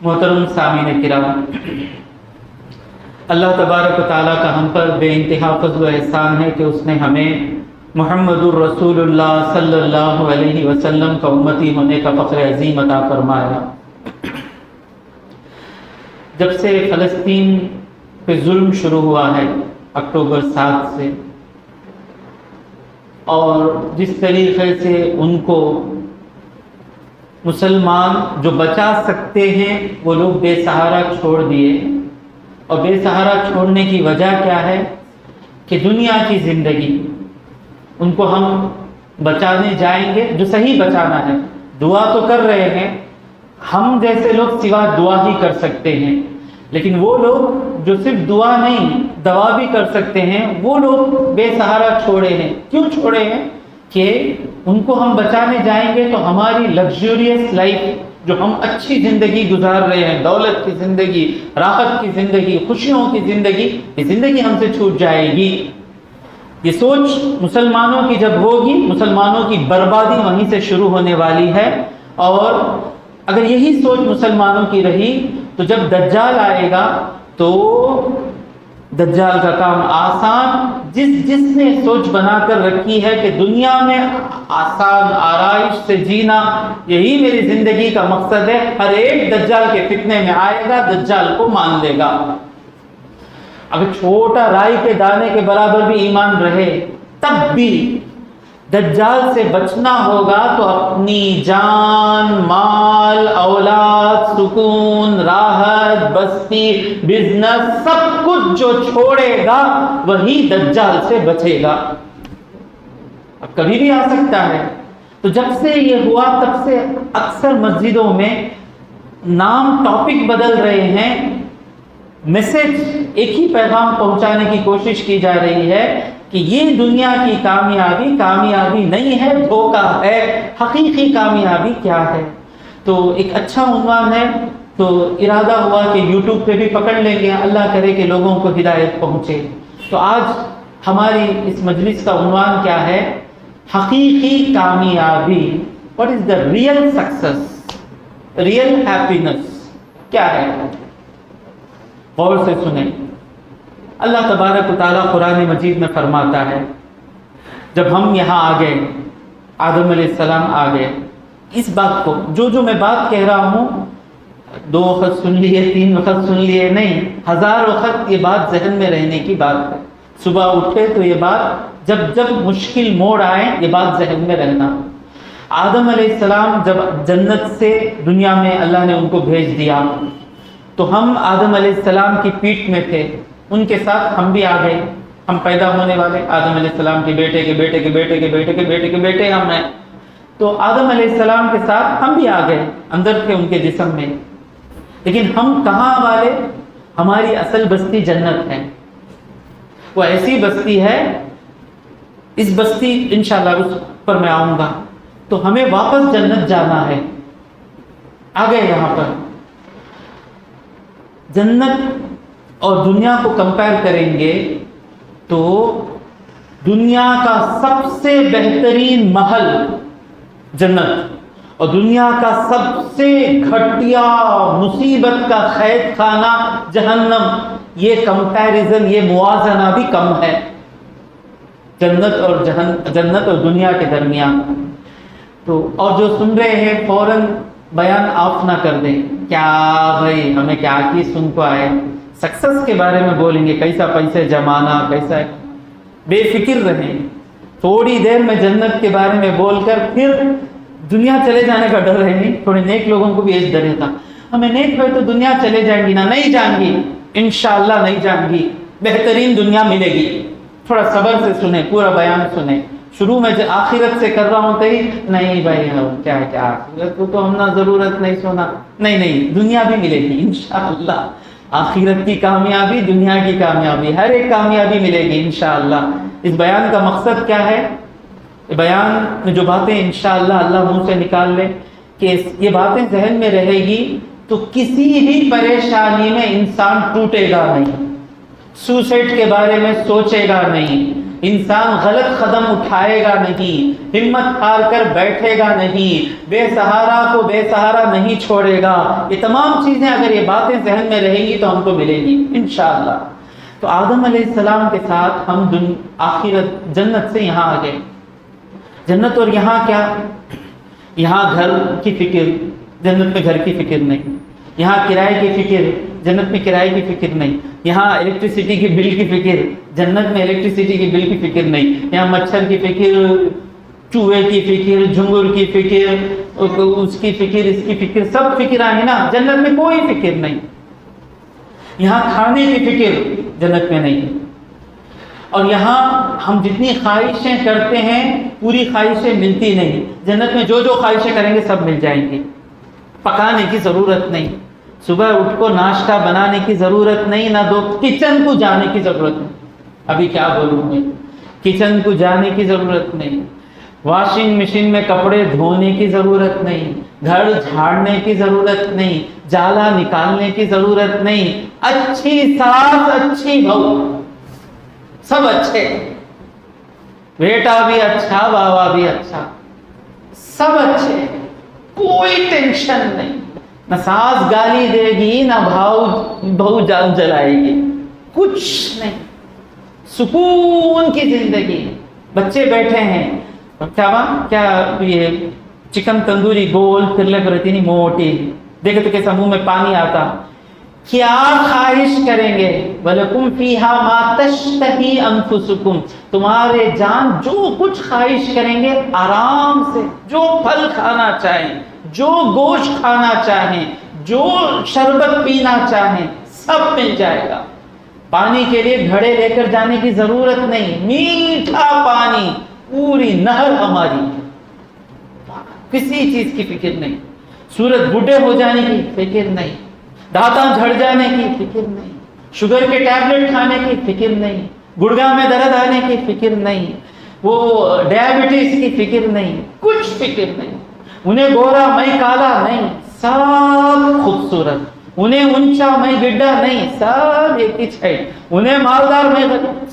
محترم سامعین کرام، اللہ تبارک و تعالیٰ کا ہم پر بے انتہا فضل و احسان ہے کہ اس نے ہمیں محمد الرسول اللہ صلی اللہ علیہ وسلم کا امتی ہونے کا فخر عظیم عطا فرمایا۔ جب سے فلسطین پہ ظلم شروع ہوا ہے اکتوبر 7 سے، اور جس طریقے سے ان کو مسلمان جو بچا سکتے ہیں وہ لوگ بے سہارا چھوڑ دیے، اور بے سہارا چھوڑنے کی وجہ کیا ہے کہ دنیا کی زندگی ان کو ہم بچانے جائیں گے، جو صحیح بچانا ہے، دعا تو کر رہے ہیں، ہم جیسے لوگ سوا دعا ہی کر سکتے ہیں، لیکن وہ لوگ جو صرف دعا نہیں دوا بھی کر سکتے ہیں، وہ لوگ بے سہارا چھوڑے ہیں۔ کیوں چھوڑے ہیں؟ کہ ان کو ہم بچانے جائیں گے تو ہماری لگژریس لائف، جو ہم اچھی زندگی گزار رہے ہیں، دولت کی زندگی، راحت کی زندگی، خوشیوں کی زندگی، یہ زندگی ہم سے چھوٹ جائے گی۔ یہ سوچ مسلمانوں کی جب ہوگی، مسلمانوں کی بربادی وہیں سے شروع ہونے والی ہے۔ اور اگر یہی سوچ مسلمانوں کی رہی تو جب دجال آئے گا تو دجال کا کام آسان، جس نے سوچ بنا کر رکھی ہے کہ دنیا میں آسان آرائش سے جینا یہی میری زندگی کا مقصد ہے، ہر ایک دجال کے فتنے میں آئے گا، دجال کو مان لے گا۔ اگر چھوٹا رائی کے دانے کے برابر بھی ایمان رہے تب بھی دجال سے بچنا ہوگا تو اپنی جان، مال، اولاد، سکون، راحت، بستی، بزنس، سب کچھ جو چھوڑے گا وہی دجال سے بچے گا۔ اب کبھی بھی آ سکتا ہے۔ تو جب سے یہ ہوا تب سے اکثر مسجدوں میں نام ٹاپک بدل رہے ہیں، میسج ایک ہی پیغام پہنچانے کی کوشش کی جا رہی ہے کہ یہ دنیا کی کامیابی نہیں ہے، دھوکہ ہے، حقیقی کامیابی کیا ہے۔ تو ایک اچھا عنوان ہے، تو ارادہ ہوا کہ یوٹیوب پہ بھی پکڑ لیں گے، اللہ کرے کہ لوگوں کو ہدایت پہنچے۔ تو آج ہماری اس مجلس کا عنوان کیا ہے؟ حقیقی کامیابی۔ What is the real success, real happiness کیا ہے؟ غور سے سنیں۔ اللہ تبارک و تعالیٰ قرآن مجید میں فرماتا ہے، جب ہم یہاں آ گئے، آدم علیہ السلام آ گئے، اس بات کو جو میں بات کہہ رہا ہوں 2 وقت سن لیے، 3 وقت سن لیے نہیں، 1000 وقت یہ بات ذہن میں رہنے کی بات ہے۔ صبح اٹھے تو یہ بات، جب مشکل موڑ آئے یہ بات ذہن میں رہنا۔ آدم علیہ السلام جب جنت سے دنیا میں اللہ نے ان کو بھیج دیا تو ہم آدم علیہ السلام کی پیٹھ میں تھے، ان کے ساتھ ہم بھی آ گئے، ہم پیدا ہونے والے آدم علیہ السلام کے بیٹے کے بیٹے کے بیٹے کے بیٹے کے بیٹے کے بیٹے ہم ہیں، تو آدم علیہ السلام کے ساتھ ہم بھی آ گئے، اندر تھے ان کے جسم میں۔ لیکن ہم کہاں والے؟ ہماری اصل بستی جنت ہے، وہ ایسی بستی ہے، اس بستی انشاءاللہ اس پر میں آؤں گا۔ تو ہمیں واپس جنت جانا ہے، آ گئے یہاں پر۔ جنت اور دنیا کو کمپیئر کریں گے تو دنیا کا سب سے بہترین محل جنت، اور دنیا کا سب سے گھٹیا مصیبت کا قید خانہ جہنم۔ یہ کمپیریزن، یہ موازنہ بھی کم ہے جنت اور دنیا کے درمیان۔ تو اور جو سن رہے ہیں فوراً بیان آف نہ کر دیں، کیا بھائی ہمیں کیا کی سن کو آئے، سکسس کے بارے میں بولیں گے، کیسا پیسے جمانا، کیسا، بے فکر رہیں۔ تھوڑی دیر میں جنت کے بارے میں بول کر پھر دنیا چلے جانے کا ڈر ہے نہیں۔ تھوڑے نیک لوگوں کو بھی ایک ڈر تھا، ہمیں نیک ہوئے تو دنیا چلے جائیں گی نا، نہیں جائیں گی، انشاءاللہ نہیں جائیں گی، بہترین دنیا ملے گی۔ تھوڑا صبر سے سنیں، پورا بیان سنیں۔ شروع میں آخرت سے کر رہا ہوں تو نہیں بھائی کیا آخرت کو تو ہم نہ ضرورت نہیں سونا، نہیں، دنیا بھی ملے گی انشاءاللہ۔ آخرت کی کامیابی، دنیا کی کامیابی، ہر ایک کامیابی ملے گی انشاءاللہ۔ اس بیان کا مقصد کیا ہے؟ بیان میں جو باتیں انشاءاللہ اللہ منہ سے نکال لے کہ یہ باتیں ذہن میں رہے گی تو کسی بھی پریشانی میں انسان ٹوٹے گا نہیں، سوسائڈ کے بارے میں سوچے گا نہیں، انسان غلط قدم اٹھائے گا نہیں، ہمت ہار کر بیٹھے گا نہیں، بے سہارا کو بے سہارا نہیں چھوڑے گا. یہ تمام چیزیں اگر یہ باتیں ذہن میں رہیں گی تو ہم کو ملیں گی انشاءاللہ. تو آدم علیہ السلام کے ساتھ ہم آخرت جنت سے یہاں آ گئے. جنت اور یہاں کیا؟ یہاں گھر کی فکر، جنت میں گھر کی فکر نہیں. یہاں کرائے کی فکر، جنت میں کرائے کی فکر نہیں. یہاں الیکٹریسٹی کی بل کی فکر، جنت میں الیکٹریسٹی کی بل کی فکر نہیں. یہاں مچھر کی فکر، چوہے کی فکر، جھنگر کی فکر، اس کی فکر، اس کی فکر، سب فکر ہیں نا. جنت میں کوئی فکر نہیں. یہاں کھانے کی فکر جنت میں نہیں. اور یہاں ہم جتنی خواہشیں کرتے ہیں پوری خواہشیں ملتی نہیں. جنت میں جو جو خواہشیں کریں گے سب مل جائیں گی. پکانے کی ضرورت نہیں، صبح اٹھ کو ناشتہ بنانے کی ضرورت نہیں، نہ دو کچن کو جانے کی ضرورت نہیں. ابھی کیا بولوں میں، کچن کو جانے کی ضرورت نہیں، واشنگ مشین میں کپڑے دھونے کی ضرورت نہیں، گھر جھاڑنے کی ضرورت نہیں، جالا نکالنے کی ضرورت نہیں. اچھی ساس، اچھی بہو، سب اچھے، بیٹا بھی اچھا، بابا بھی اچھا، سب اچھے، کوئی ٹینشن نہیں. نہ ساس گالی دے گی، نہ بہو جان جلائے گی، کچھ نہیں. سکون کی زندگی. بچے بیٹھے ہیں، کیا یہ چکن تندوری گول پھرلے پر رہتی نہیں، موٹی، دیکھے تو کیسا منہ میں پانی آتا. کیا خواہش کریں گے؟ وَلَكُمْ فِيهَا مَا تَشْتَهِي أَنفُسُكُمْ، تمہارے جان جو کچھ خواہش کریں گے آرام سے، جو پھل کھانا چاہیں، جو گوشت کھانا چاہیں، جو شربت پینا چاہیں، سب مل جائے گا. پانی کے لیے گھڑے لے کر جانے کی ضرورت نہیں، میٹھا پانی، پوری نہر ہماری، کسی چیز کی فکر نہیں. سورج بوڑھے ہو جانے کی فکر نہیں، دانتاں جھڑ جانے کی فکر نہیں، شوگر کے ٹیبلٹ کھانے کی فکر نہیں، گڑگا میں درد آنے کی فکر نہیں، وہ ڈائبٹیز کی فکر نہیں، کچھ فکر نہیں. انہیں گورا میں کالا نہیں، سب خوبصورت. انہیں اونچا میں گڈھا نہیں، سب ایک ہی چھے. انہیں مالدار میں غریب،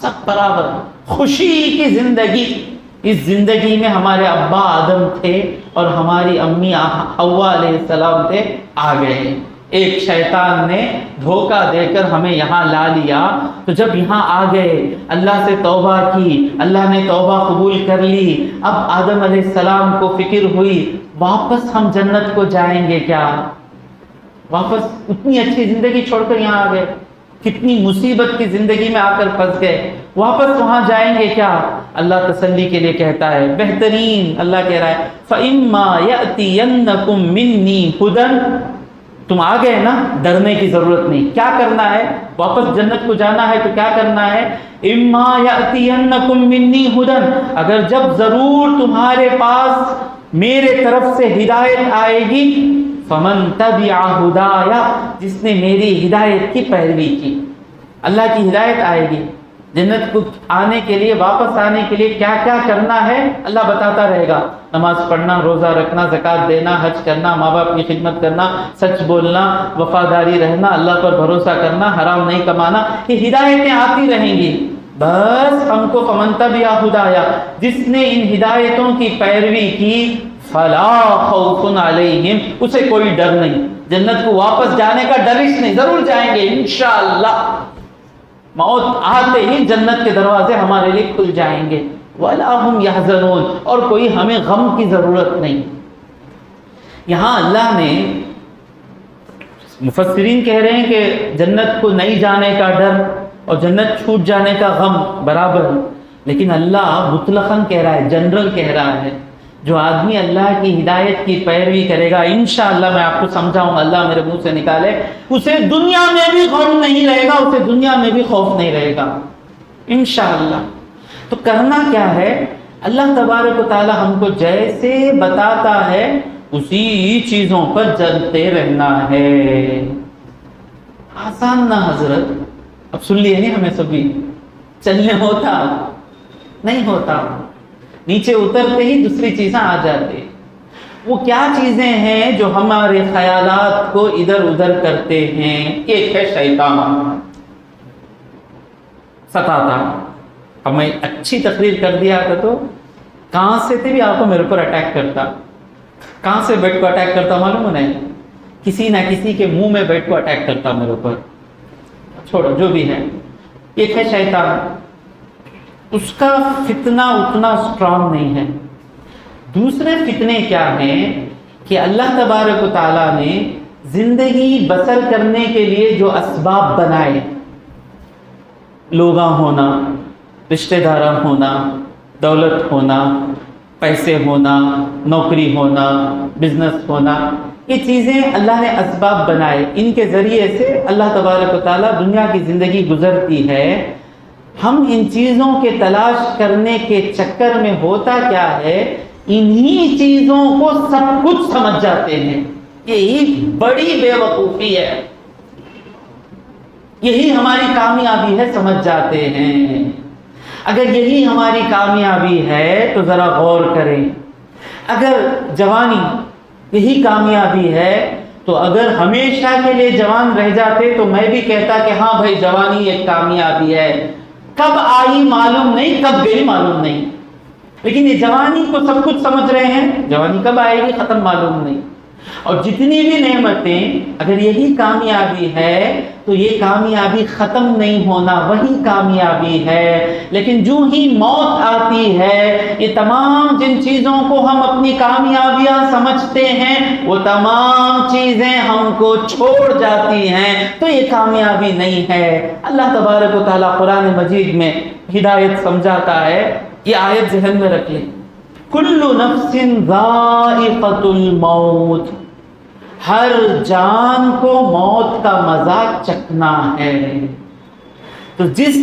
سب برابر. خوشی کی زندگی. اس زندگی میں ہمارے ابا آدم تھے اور ہماری امی حوا علیہ السلام تھے، آ گئے. ایک شیطان نے دھوکہ دے کر ہمیں یہاں لا لیا. تو جب یہاں آ گئے، اللہ سے توبہ کی، اللہ نے توبہ قبول کر لی. اب آدم علیہ السلام کو فکر ہوئی واپس ہم جنت کو جائیں گے کیا؟ واپس اتنی اچھی زندگی چھوڑ کر یہاں آ گئے، کتنی مصیبت کی زندگی میں آ کر پھنس گئے، واپس وہاں جائیں گے کیا؟ اللہ تسلی کے لیے کہتا ہے، بہترین اللہ کہہ رہا ہے فَإِمَّا يَأْتِيَنَّكُم مِّنِّي هُدًى. تم آ گئے نا، ڈرنے کی ضرورت نہیں. کیا کرنا ہے؟ واپس جنت کو جانا ہے تو کیا کرنا ہے؟ اما یأتینکم منی ہدی، اگر جب ضرور تمہارے پاس میرے طرف سے ہدایت آئے گی، فمن تبع ہدایا، جس نے میری ہدایت کی پیروی کی. اللہ کی ہدایت آئے گی. جنت کو آنے کے لیے، واپس آنے کے لیے کیا کیا کرنا ہے اللہ بتاتا رہے گا. نماز پڑھنا، روزہ رکھنا، زکوٰۃ دینا، حج کرنا، ماں باپ کی خدمت کرنا، سچ بولنا، وفاداری رہنا، اللہ پر بھروسہ کرنا، حرام نہیں کمانا. یہ ہدایتیں آتی رہیں گی. بس ہم کو فمن تبع ہدایا، جس نے ان ہدایتوں کی پیروی کی، فلا خوف علیہم، اسے کوئی ڈر نہیں. جنت کو واپس جانے کا ڈرش نہیں، ضرور جائیں گے انشاءاللہ. موت آتے ہی جنت کے دروازے ہمارے لیے کھل جائیں گے. وَلَا هُمْ يَحْزَنُونَ، اور کوئی ہمیں غم کی ضرورت نہیں. یہاں اللہ نے، مفسرین کہہ رہے ہیں کہ جنت کو نہیں جانے کا ڈر اور جنت چھوٹ جانے کا غم برابر، لیکن اللہ مطلقاً کہہ رہا ہے، جنرل کہہ رہا ہے. جو آدمی اللہ کی ہدایت کی پیروی کرے گا، انشاءاللہ میں آپ کو سمجھاؤں، اللہ میرے منہ سے نکالے، اسے دنیا میں بھی غم نہیں رہے گا، اسے دنیا میں بھی خوف نہیں رہے گا انشاءاللہ. تو کرنا کیا ہے؟ اللہ تبارک و تعالی ہم کو جیسے بتاتا ہے اسی چیزوں پر چلتے رہنا ہے. آسان نہ حضرت، اب سن لیے نہیں ہمیں سبھی، چلنے ہوتا نہیں ہوتا، نیچے اترتے ہی دوسری چیزیں آ جاتی. وہ کیا چیزیں ہیں جو ہمارے خیالات کو ادھر ادھر کرتے ہیں؟ ایک ہے شیطان ستاتا. اب میں اچھی تقریر کر دیا تھا تو کہاں سے تھے بھی آپ کو میرے اوپر اٹیک کرتا. کہاں سے بیٹھ کو اٹیک کرتا معلوم ہے؟ کسی نہ کسی کے منہ میں بیٹھ کو اٹیک کرتا میرے اوپر. چھوڑو جو بھی ہے. ایک ہے شیطان، اس کا فتنہ اتنا اسٹرانگ نہیں ہے. دوسرے فتنے کیا ہیں کہ اللہ تبارک و تعالیٰ نے زندگی بسر کرنے کے لیے جو اسباب بنائے، لوگاں ہونا، رشتہ داراں ہونا، دولت ہونا، پیسے ہونا، نوکری ہونا، بزنس ہونا، یہ چیزیں اللہ نے اسباب بنائے. ان کے ذریعے سے اللہ تبارک و تعالیٰ دنیا کی زندگی گزرتی ہے. ہم ان چیزوں کے تلاش کرنے کے چکر میں ہوتا کیا ہے، انہی چیزوں کو سب کچھ سمجھ جاتے ہیں. یہی بڑی بے وقوفی ہے، یہی ہماری کامیابی ہے، سمجھ جاتے ہیں. اگر یہی ہماری کامیابی ہے تو ذرا غور کریں. اگر جوانی یہی کامیابی ہے تو اگر ہمیشہ کے لیے جوان رہ جاتے تو میں بھی کہتا کہ ہاں بھائی جوانی ایک کامیابی ہے. کب آئی معلوم نہیں، کب گئی معلوم نہیں، لیکن یہ جوانی کو سب کچھ سمجھ رہے ہیں. جوانی کب آئے گی ختم معلوم نہیں. اور جتنی بھی نعمتیں، اگر یہی کامیابی ہے تو یہ کامیابی ختم نہیں ہونا، وہی کامیابی ہے. لیکن جو ہی موت آتی ہے، یہ تمام جن چیزوں کو ہم اپنی کامیابیاں سمجھتے ہیں وہ تمام چیزیں ہم کو چھوڑ جاتی ہیں، تو یہ کامیابی نہیں ہے. اللہ تبارک و تعالیٰ قرآن مجید میں ہدایت سمجھاتا ہے. یہ آیت ذہن میں رکھ لیں، کل نفس ذائقۃ الموت، ہر جان کو موت کا مزہ چکھنا ہے. تو جس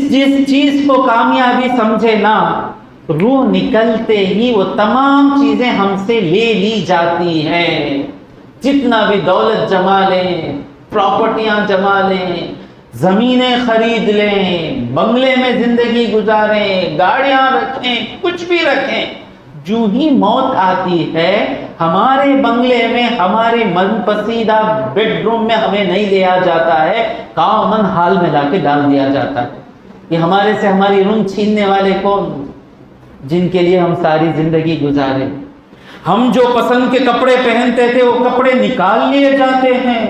چیز کو کامیابی سمجھے نا، روح نکلتے ہی وہ تمام چیزیں ہم سے لے لی جاتی ہیں. جتنا بھی دولت جما لیں، پراپرٹیاں جما لیں، زمینیں خرید لیں، بنگلے میں زندگی گزاریں، گاڑیاں رکھیں، کچھ بھی رکھیں، جو ہی موت آتی ہے ہمارے بنگلے میں، ہمارے من پسندیدہ بیڈ روم میں ہمیں نہیں لیا جاتا ہے، کامن ہال میں لا کے ڈال دیا جاتا ہے. یہ ہمارے سے ہماری روح چھیننے والے کون؟ جن کے لیے ہم ساری زندگی گزارے. ہم جو پسند کے کپڑے پہنتے تھے وہ کپڑے نکال لیے جاتے ہیں.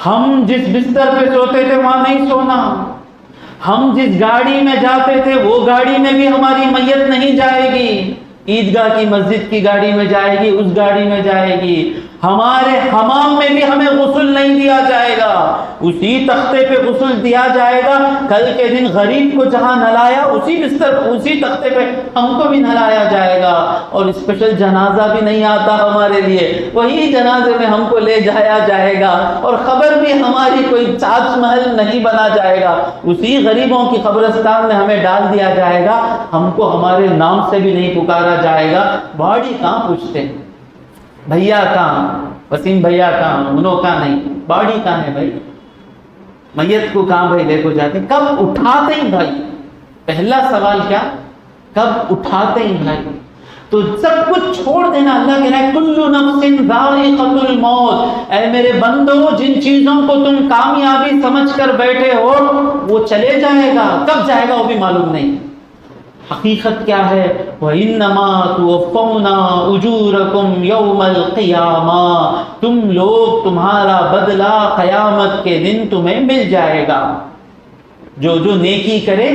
ہم جس بستر پہ سوتے تھے وہاں نہیں سونا. ہم جس گاڑی میں جاتے تھے وہ گاڑی میں بھی ہماری میت نہیں جائے گی. عیدگاہ کی مسجد کی گاڑی میں جائے گی، اس گاڑی میں جائے گی. ہمارے حمام میں بھی ہمیں غسل نہیں دیا جائے گا، اسی تختے پہ غسل دیا جائے گا. کل کے دن غریب کو جہاں نہلایا اسی بستر اسی تختے پہ ہم کو بھی نہلایا جائے گا. اور اسپیشل جنازہ بھی نہیں آتا ہمارے لیے، وہی جنازے میں ہم کو لے جایا جائے گا. اور خبر بھی ہماری کوئی تاج محل نہیں بنا جائے گا، اسی غریبوں کی قبرستان میں ہمیں ڈال دیا جائے گا. ہم کو ہمارے نام سے بھی نہیں پکارا جائے گا. باڈی کہاں پوچھتے ہیں؟ بھیا کہاں، وسیم بھیا کہاں، انہوں کہاں نہیں، باڈی کہاں ہے بھائی؟ میت کو کہاں بھائی لے کو جاتے؟ کب اٹھاتے ہیں بھائی؟ پہلا سوال کیا؟ کب اٹھاتے ہیں بھائی؟ تو سب کچھ چھوڑ دینا. اللہ کہہ رہا ہے کل نفس ذائقۃ الموت. اے میرے بندو، جن چیزوں کو تم کامیابی سمجھ کر بیٹھے ہو وہ چلے جائے گا. کب جائے گا وہ بھی معلوم نہیں. حقیقت کیا ہے؟ وَإِنَّمَا تُوَفَّوْنَا أُجُورَكُمْ يَوْمَ الْقِيَامَةِ. تم لوگ، تمہارا بدلہ قیامت کے دن تمہیں مل جائے گا. جو نیکی کرے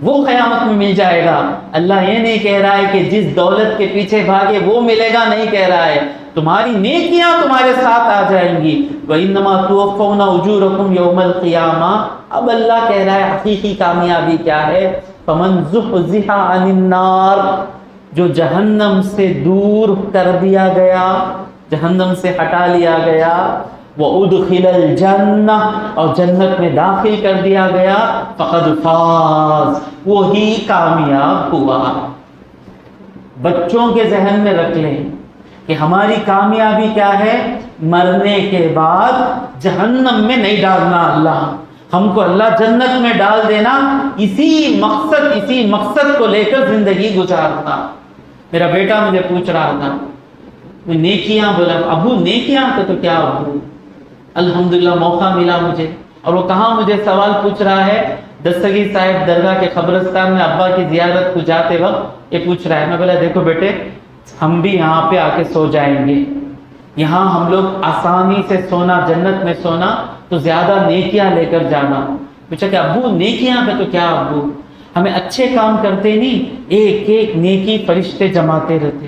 وہ قیامت میں مل جائے گا. اللہ یہ نہیں کہہ رہا ہے کہ جس دولت کے پیچھے بھاگے وہ ملے گا، نہیں کہہ رہا ہے. تمہاری نیکیاں تمہارے ساتھ آ جائیں گی. وَإِنَّمَا تُوَفَّوْنَا أُجُورَكُمْ يَوْمَ الْقِيَامَةِ. اب اللہ کہہ رہا ہے حقیقی کامیابی کیا ہے؟ فَمَنْ زُحْزِحَ عَنِ النَّارِ. جو جہنم سے دور کر دیا گیا، جہنم سے ہٹا لیا گیا، وَأُدْخِلَ الْجَنَّةَ. اور جنت میں داخل کر دیا گیا، فَقَدْ فَازَ. وہی کامیاب ہوا. بچوں کے ذہن میں رکھ لیں کہ ہماری کامیابی کیا ہے؟ مرنے کے بعد جہنم میں نہیں ڈالنا. اللہ ہم کو اللہ جنت میں ڈال دینا، اسی مقصد کو لے کر زندگی گزارنا. میرا بیٹا مجھے پوچھ رہا تھا نیکیاں، بولا ابو نیکیاں تو کیا ابو؟ الحمدللہ موقع ملا مجھے. اور وہ کہاں مجھے سوال پوچھ رہا ہے؟ دستگیر صاحب درگاہ کے قبرستان میں ابا کی زیارت کو جاتے وقت یہ پوچھ رہا ہے. میں بولا دیکھو بیٹے ہم بھی یہاں پہ آ کے سو جائیں گے, یہاں ہم لوگ آسانی سے سونا, جنت میں سونا تو زیادہ نیکیاں لے کر جانا. پوچھا کہ ابو نیکیاں پہ تو کیا ابو, ہمیں اچھے کام کرتے نہیں, ایک ایک نیکی فرشتے جماتے رہتے,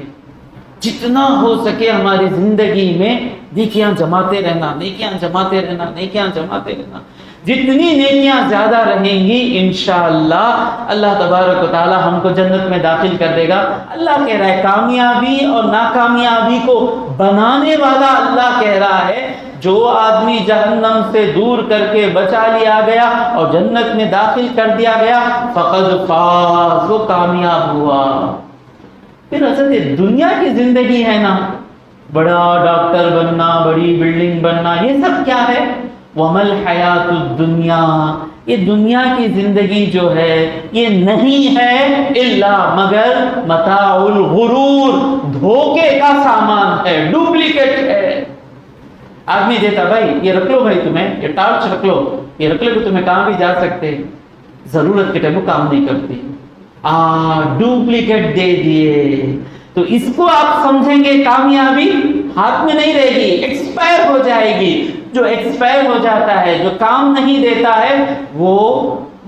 جتنا ہو سکے ہماری زندگی میں نیکیاں جماتے رہنا, نیکیاں جماتے رہنا, نیکیاں جماتے رہنا. جتنی نیکیاں زیادہ رہیں گی انشاءاللہ اللہ تبارک و تعالی ہم کو جنت میں داخل کر دے گا. اللہ کہہ رہا ہے کامیابی اور ناکامیابی کو بنانے والا اللہ کہہ رہا ہے جو آدمی جہنم سے دور کر کے بچا لیا گیا اور جنت میں داخل کر دیا گیا فقد فاز, وہ کامیاب ہوا. پھر اصل دنیا کی زندگی ہے نا, بڑا ڈاکٹر بننا, بڑی بلڈنگ بننا, یہ سب کیا ہے؟ وَمَا الْحَيَاةُ الدُّنْيَا, یہ دنیا کی زندگی جو ہے یہ نہیں ہے الا مگر متاع الغرور, دھوکے کا سامان ہے, ڈپلیکیٹ ہے. آدمی دیتا بھائی یہ رکھ لو, بھائی تمہیں یہ ٹارچ رکھ لو, یہ رکھ لو کہ تمہیں کہاں بھی جا سکتے, ضرورت کے ٹائم وہ کام نہیں کرتی, ڈپلیکیٹ دے دیے. تو اس کو آپ سمجھیں گے کامیابی ہاتھ میں نہیں رہے گی, ایکسپائر ہو جائے گی. جو ایکسپائر ہو جاتا ہے, جو کام نہیں دیتا ہے, وہ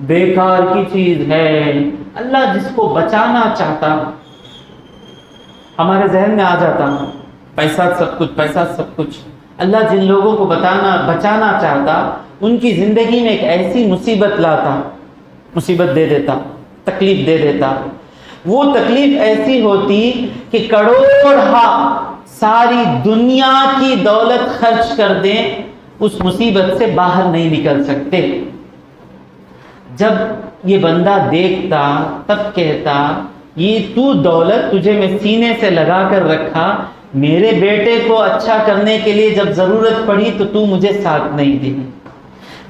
بیکار کی چیز ہے. اللہ جس کو بچانا چاہتا, ہمارے ذہن میں آ جاتا پیسہ سب کچھ, پیسہ سب کچھ. اللہ جن لوگوں کو بچانا چاہتا ان کی زندگی میں ایک ایسی مصیبت لاتا, مصیبت دے دیتا, تکلیف دے دیتا. وہ تکلیف ایسی ہوتی کہ کروڑہا ساری دنیا کی دولت خرچ کر دیں, اس مصیبت سے باہر نہیں نکل سکتے. جب یہ بندہ دیکھتا تب کہتا یہ تو دولت تجھے میں سینے سے لگا کر رکھا, میرے بیٹے کو اچھا کرنے کے لیے جب ضرورت پڑی تو مجھے ساتھ نہیں دی,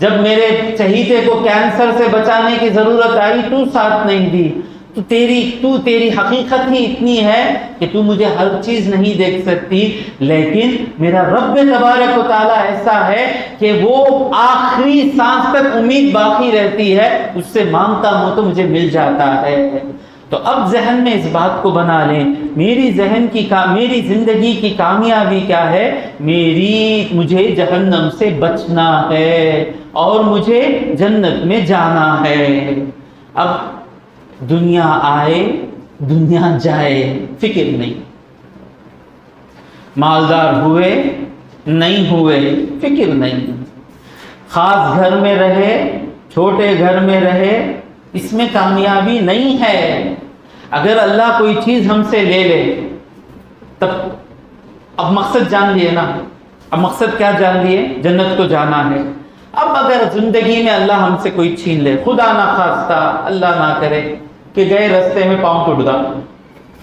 جب میرے چہیتے کو کینسر سے بچانے کی ضرورت آئی تو ساتھ نہیں دی. تو تیری حقیقت ہی اتنی ہے کہ تو مجھے ہر چیز نہیں دیکھ سکتی, لیکن میرا رب تبارک و تعالیٰ ایسا ہے کہ وہ آخری سانس تک امید باقی رہتی ہے, اس سے مانگتا ہوں تو مجھے مل جاتا ہے. تو اب ذہن میں اس بات کو بنا لیں, میری زندگی کی کامیابی کیا ہے؟ مجھے جہنم سے بچنا ہے اور مجھے جنت میں جانا ہے. اب دنیا آئے دنیا جائے فکر نہیں, مالدار ہوئے نہیں ہوئے فکر نہیں, خاص گھر میں رہے چھوٹے گھر میں رہے, اس میں کامیابی نہیں ہے. اگر اللہ کوئی چیز ہم سے لے لے تب اب مقصد جان لیے نا, اب مقصد کیا جان لیے؟ جنت کو جانا ہے. اب اگر زندگی میں اللہ ہم سے کوئی چھین لے, خدا نہ خواستہ, اللہ نہ کرے کہ گئے رستے میں پاؤں ٹوٹ گیا,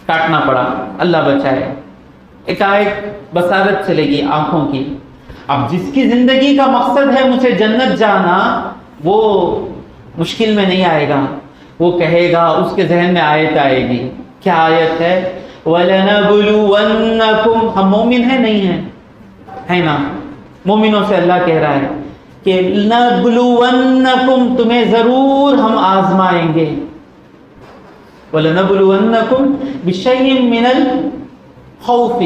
کاٹنا پڑا, اللہ بچائے, ایک بصارت چلے گی آنکھوں کی. اب جس کی زندگی کا مقصد ہے مجھے جنت جانا, وہ مشکل میں نہیں آئے گا, وہ کہے گا, اس کے ذہن میں آیت آئے گی. کیا آیت ہے؟ وَلَنَبْلُوَنَّكُمْ, ہم مومن ہیں نہیں ہیں, ہے نا, مومنوں سے اللہ کہہ رہا ہے کہ نَبْلُوَنَّكُمْ, تمہیں ضرور ہم آزمائیں گے. وَلَنَبْلُوَنَّكُمْ بِشَيْءٍ مِّنَ الْخَوْفِ,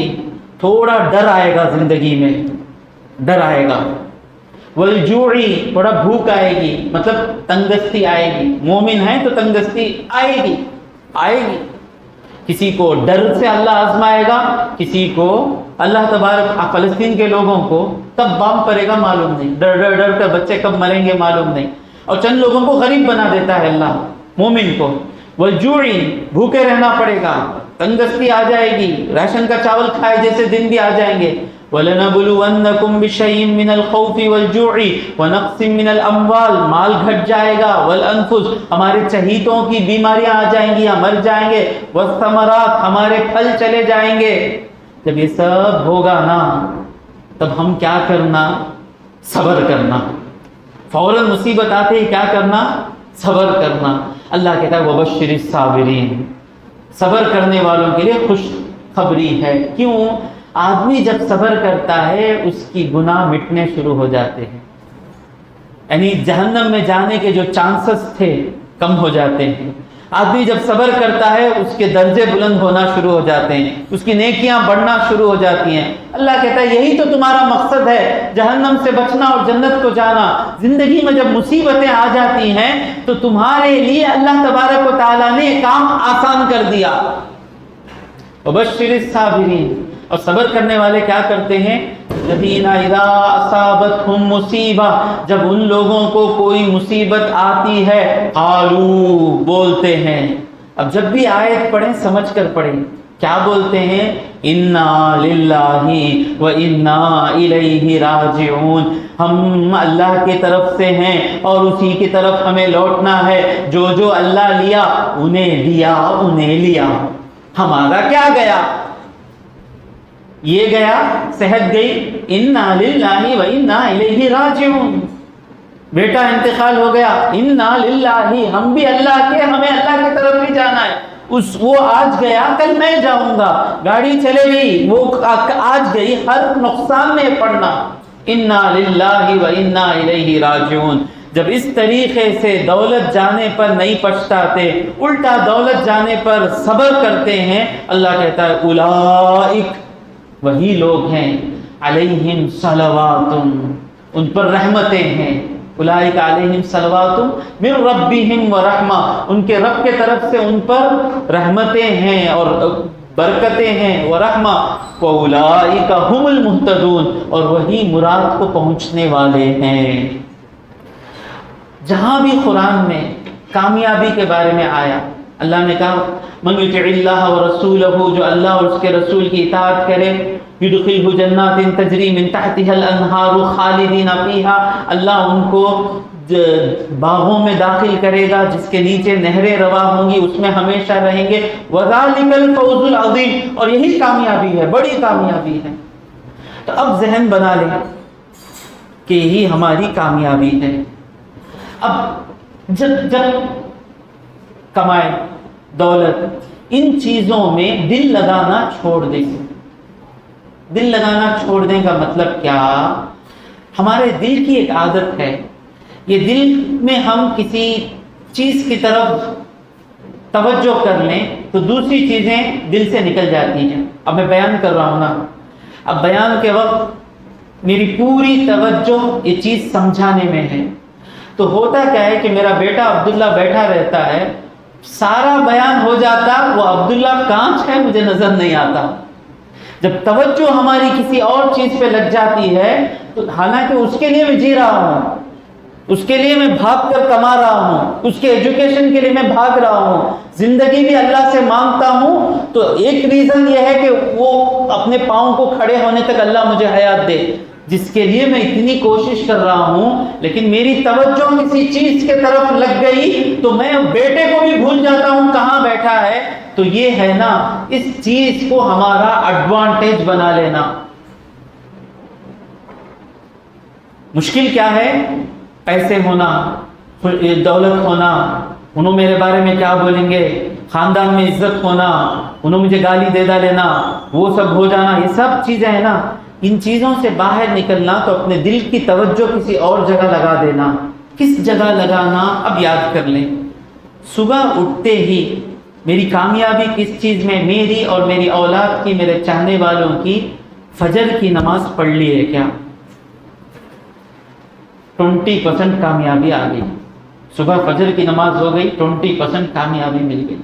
تھوڑا ڈر آئے گا زندگی میں, ڈر آئے گا. وَالْجُوعِ, تھوڑا بھوک آئے گی, مطلب تنگستی آئے گی. مومن ہیں تو تنگستی آئے گی. کسی کو ڈر سے اللہ آزمائے گا, کسی کو اللہ تبارک, فلسطین کے لوگوں کو کب بام پڑے گا معلوم نہیں, ڈر کر بچے کب مریں گے معلوم نہیں, اور چند لوگوں کو غریب بنا دیتا ہے اللہ, مومن کو. والجوع, بھوکے رہنا پڑے گا, تنگستی آ جائے گی, راشن کا چاول کھائے جیسے دن بھی آ جائیں گے. وَلَنَبْلُوَنَّكُمْ بِشَيْءٍ مِّنَ الْخَوْفِ وَالْجُوعِ وَنَقْصٍ مِّنَ الْأَمْوَالِ, مال گھٹ جائے گا. وَالْأَنفُسِ, ہمارے چہیتوں کی بیماریاں آ جائیں گی, ہم مر جائیں گے. وَالثَّمَرَاتِ, ہمارے پھل چلے جائیں گے. جب یہ سب ہوگا نا تب ہم کیا کرنا؟ صبر کرنا. فوراً مصیبت آتے ہی کیا کرنا؟ صبر کرنا. اللہ کہتا ہے وَبَشِّرِ الصَّابِرِينَ, صبر کرنے والوں کے لیے خوش خبری ہے. کیوں؟ آدمی جب صبر کرتا ہے اس کی گناہ مٹنے شروع ہو جاتے ہیں. یعنی جہنم میں جانے کے جو چانسز تھے کم ہو جاتے ہیں. آدمی جب صبر کرتا ہے اس کے درجے بلند ہونا شروع ہو جاتے ہیں, اس کی نیکیاں بڑھنا شروع ہو جاتی ہیں. اللہ کہتا ہے یہی تو تمہارا مقصد ہے, جہنم سے بچنا اور جنت کو جانا. زندگی میں جب مصیبتیں آ جاتی ہیں تو تمہارے لیے اللہ تبارک و تعالیٰ نے یہ کام آسان کر دیا. وبشر الصابرین, اور صبر کرنے والے کیا کرتے ہیں؟ الذین اذا اصابتہم مصیبہ, جب ان لوگوں کو کوئی مصیبت آتی ہے, قالوا, بولتے ہیں. اب جب بھی آیت پڑھیں سمجھ کر پڑھیں, کیا بولتے ہیں؟ انا للہ و انا الیہ راجعون, ہم اللہ کی طرف سے ہیں اور اسی کی طرف ہمیں لوٹنا ہے. جو جو اللہ لیا انہیں دیا, انہیں لیا, ہمارا کیا گیا؟ یہ گیا, صحت گئی, انا للہ و انا الیہ راجعون. بیٹا انتقال ہو گیا, انا للہ, ہم بھی اللہ کے, ہمیں اللہ کی طرف ہی جانا ہے. وہ آج گیا, کل میں جاؤں گا. گاڑی چلے گئی, وہ آج گئی, ہر نقصان میں پڑنا. انا للہ و انا الیہ راجعون. جب اس طریقے سے دولت جانے پر نہیں پچھتاتے, الٹا دولت جانے پر صبر کرتے ہیں, اللہ کہتا ہے اولئک, وہی لوگ ہیں, علیہم صلوات, ان پر رحمتیں ہیں. اولئک علیہم صلوات من ربہم ورحمہ, ان کے رب کے طرف سے ان پر رحمتیں ہیں اور برکتیں ہیں. ورحمہ, واولئک هم المہتدون, اور وہی مراد کو پہنچنے والے ہیں. جہاں بھی قرآن میں کامیابی کے بارے میں آیا, اللہ نے کہا من یطع اللہ ورسولہ, جو اللہ اور اس کے رسول کی اطاعت کرے, یدخلہ جنات تجری من تحتها الانہار خالدین فیہا, اللہ ان کو باغوں میں داخل کرے گا جس کے نیچے نہریں رواں ہوں گی, اس میں ہمیشہ رہیں گے. وذالک الفوز العظیم, اور یہی کامیابی ہے, بڑی کامیابی ہے. تو اب ذہن بنا لیں کہ یہی ہماری کامیابی ہے. اب جب کمائے دولت, ان چیزوں میں دل لگانا چھوڑ دیں. دل لگانا چھوڑنے کا مطلب کیا؟ ہمارے دل کی ایک عادت ہے, یہ دل میں ہم کسی چیز کی طرف توجہ کر لیں تو دوسری چیزیں دل سے نکل جاتی ہیں. اب میں بیان کر رہا ہوں نا, اب بیان کے وقت میری پوری توجہ یہ چیز سمجھانے میں ہے. تو ہوتا کیا ہے کہ میرا بیٹا عبداللہ بیٹھا رہتا ہے, سارا بیان ہو جاتا, وہ عبداللہ کانچ ہے, مجھے نظر نہیں آتا. جب توجہ ہماری کسی اور چیز پہ لگ جاتی ہے تو حالانکہ اس کے لیے میں جی رہا ہوں, اس کے لیے میں بھاگ کر کما رہا ہوں, اس کے ایجوکیشن کے لیے میں بھاگ رہا ہوں, زندگی بھی اللہ سے مانگتا ہوں, تو ایک ریزن یہ ہے کہ وہ اپنے پاؤں کو کھڑے ہونے تک اللہ مجھے حیات دے, جس کے لیے میں اتنی کوشش کر رہا ہوں. لیکن میری توجہ کسی چیز کے طرف لگ گئی تو میں بیٹے کو بھی بھول جاتا ہوں کہاں بیٹھا ہے. تو یہ ہے نا اس چیز کو ہمارا ایڈوانٹیج بنا لینا. مشکل کیا ہے؟ پیسے ہونا, دولت ہونا, انہوں میرے بارے میں کیا بولیں گے, خاندان میں عزت ہونا, انہوں مجھے گالی دے ڈالنا, وہ سب ہو جانا, یہ سب چیزیں ہیں نا. ان چیزوں سے باہر نکلنا تو اپنے دل کی توجہ کسی اور جگہ لگا دینا. کس جگہ لگانا؟ اب یاد کر لیں. صبح اٹھتے ہی میری کامیابی کس چیز میں؟ میری اور میری اولاد کی, میرے چاہنے والوں کی فجر کی نماز پڑھ لی ہے کیا؟ 20% کامیابی آ گئی. صبح فجر کی نماز ہو گئی, 20% کامیابی مل گئی.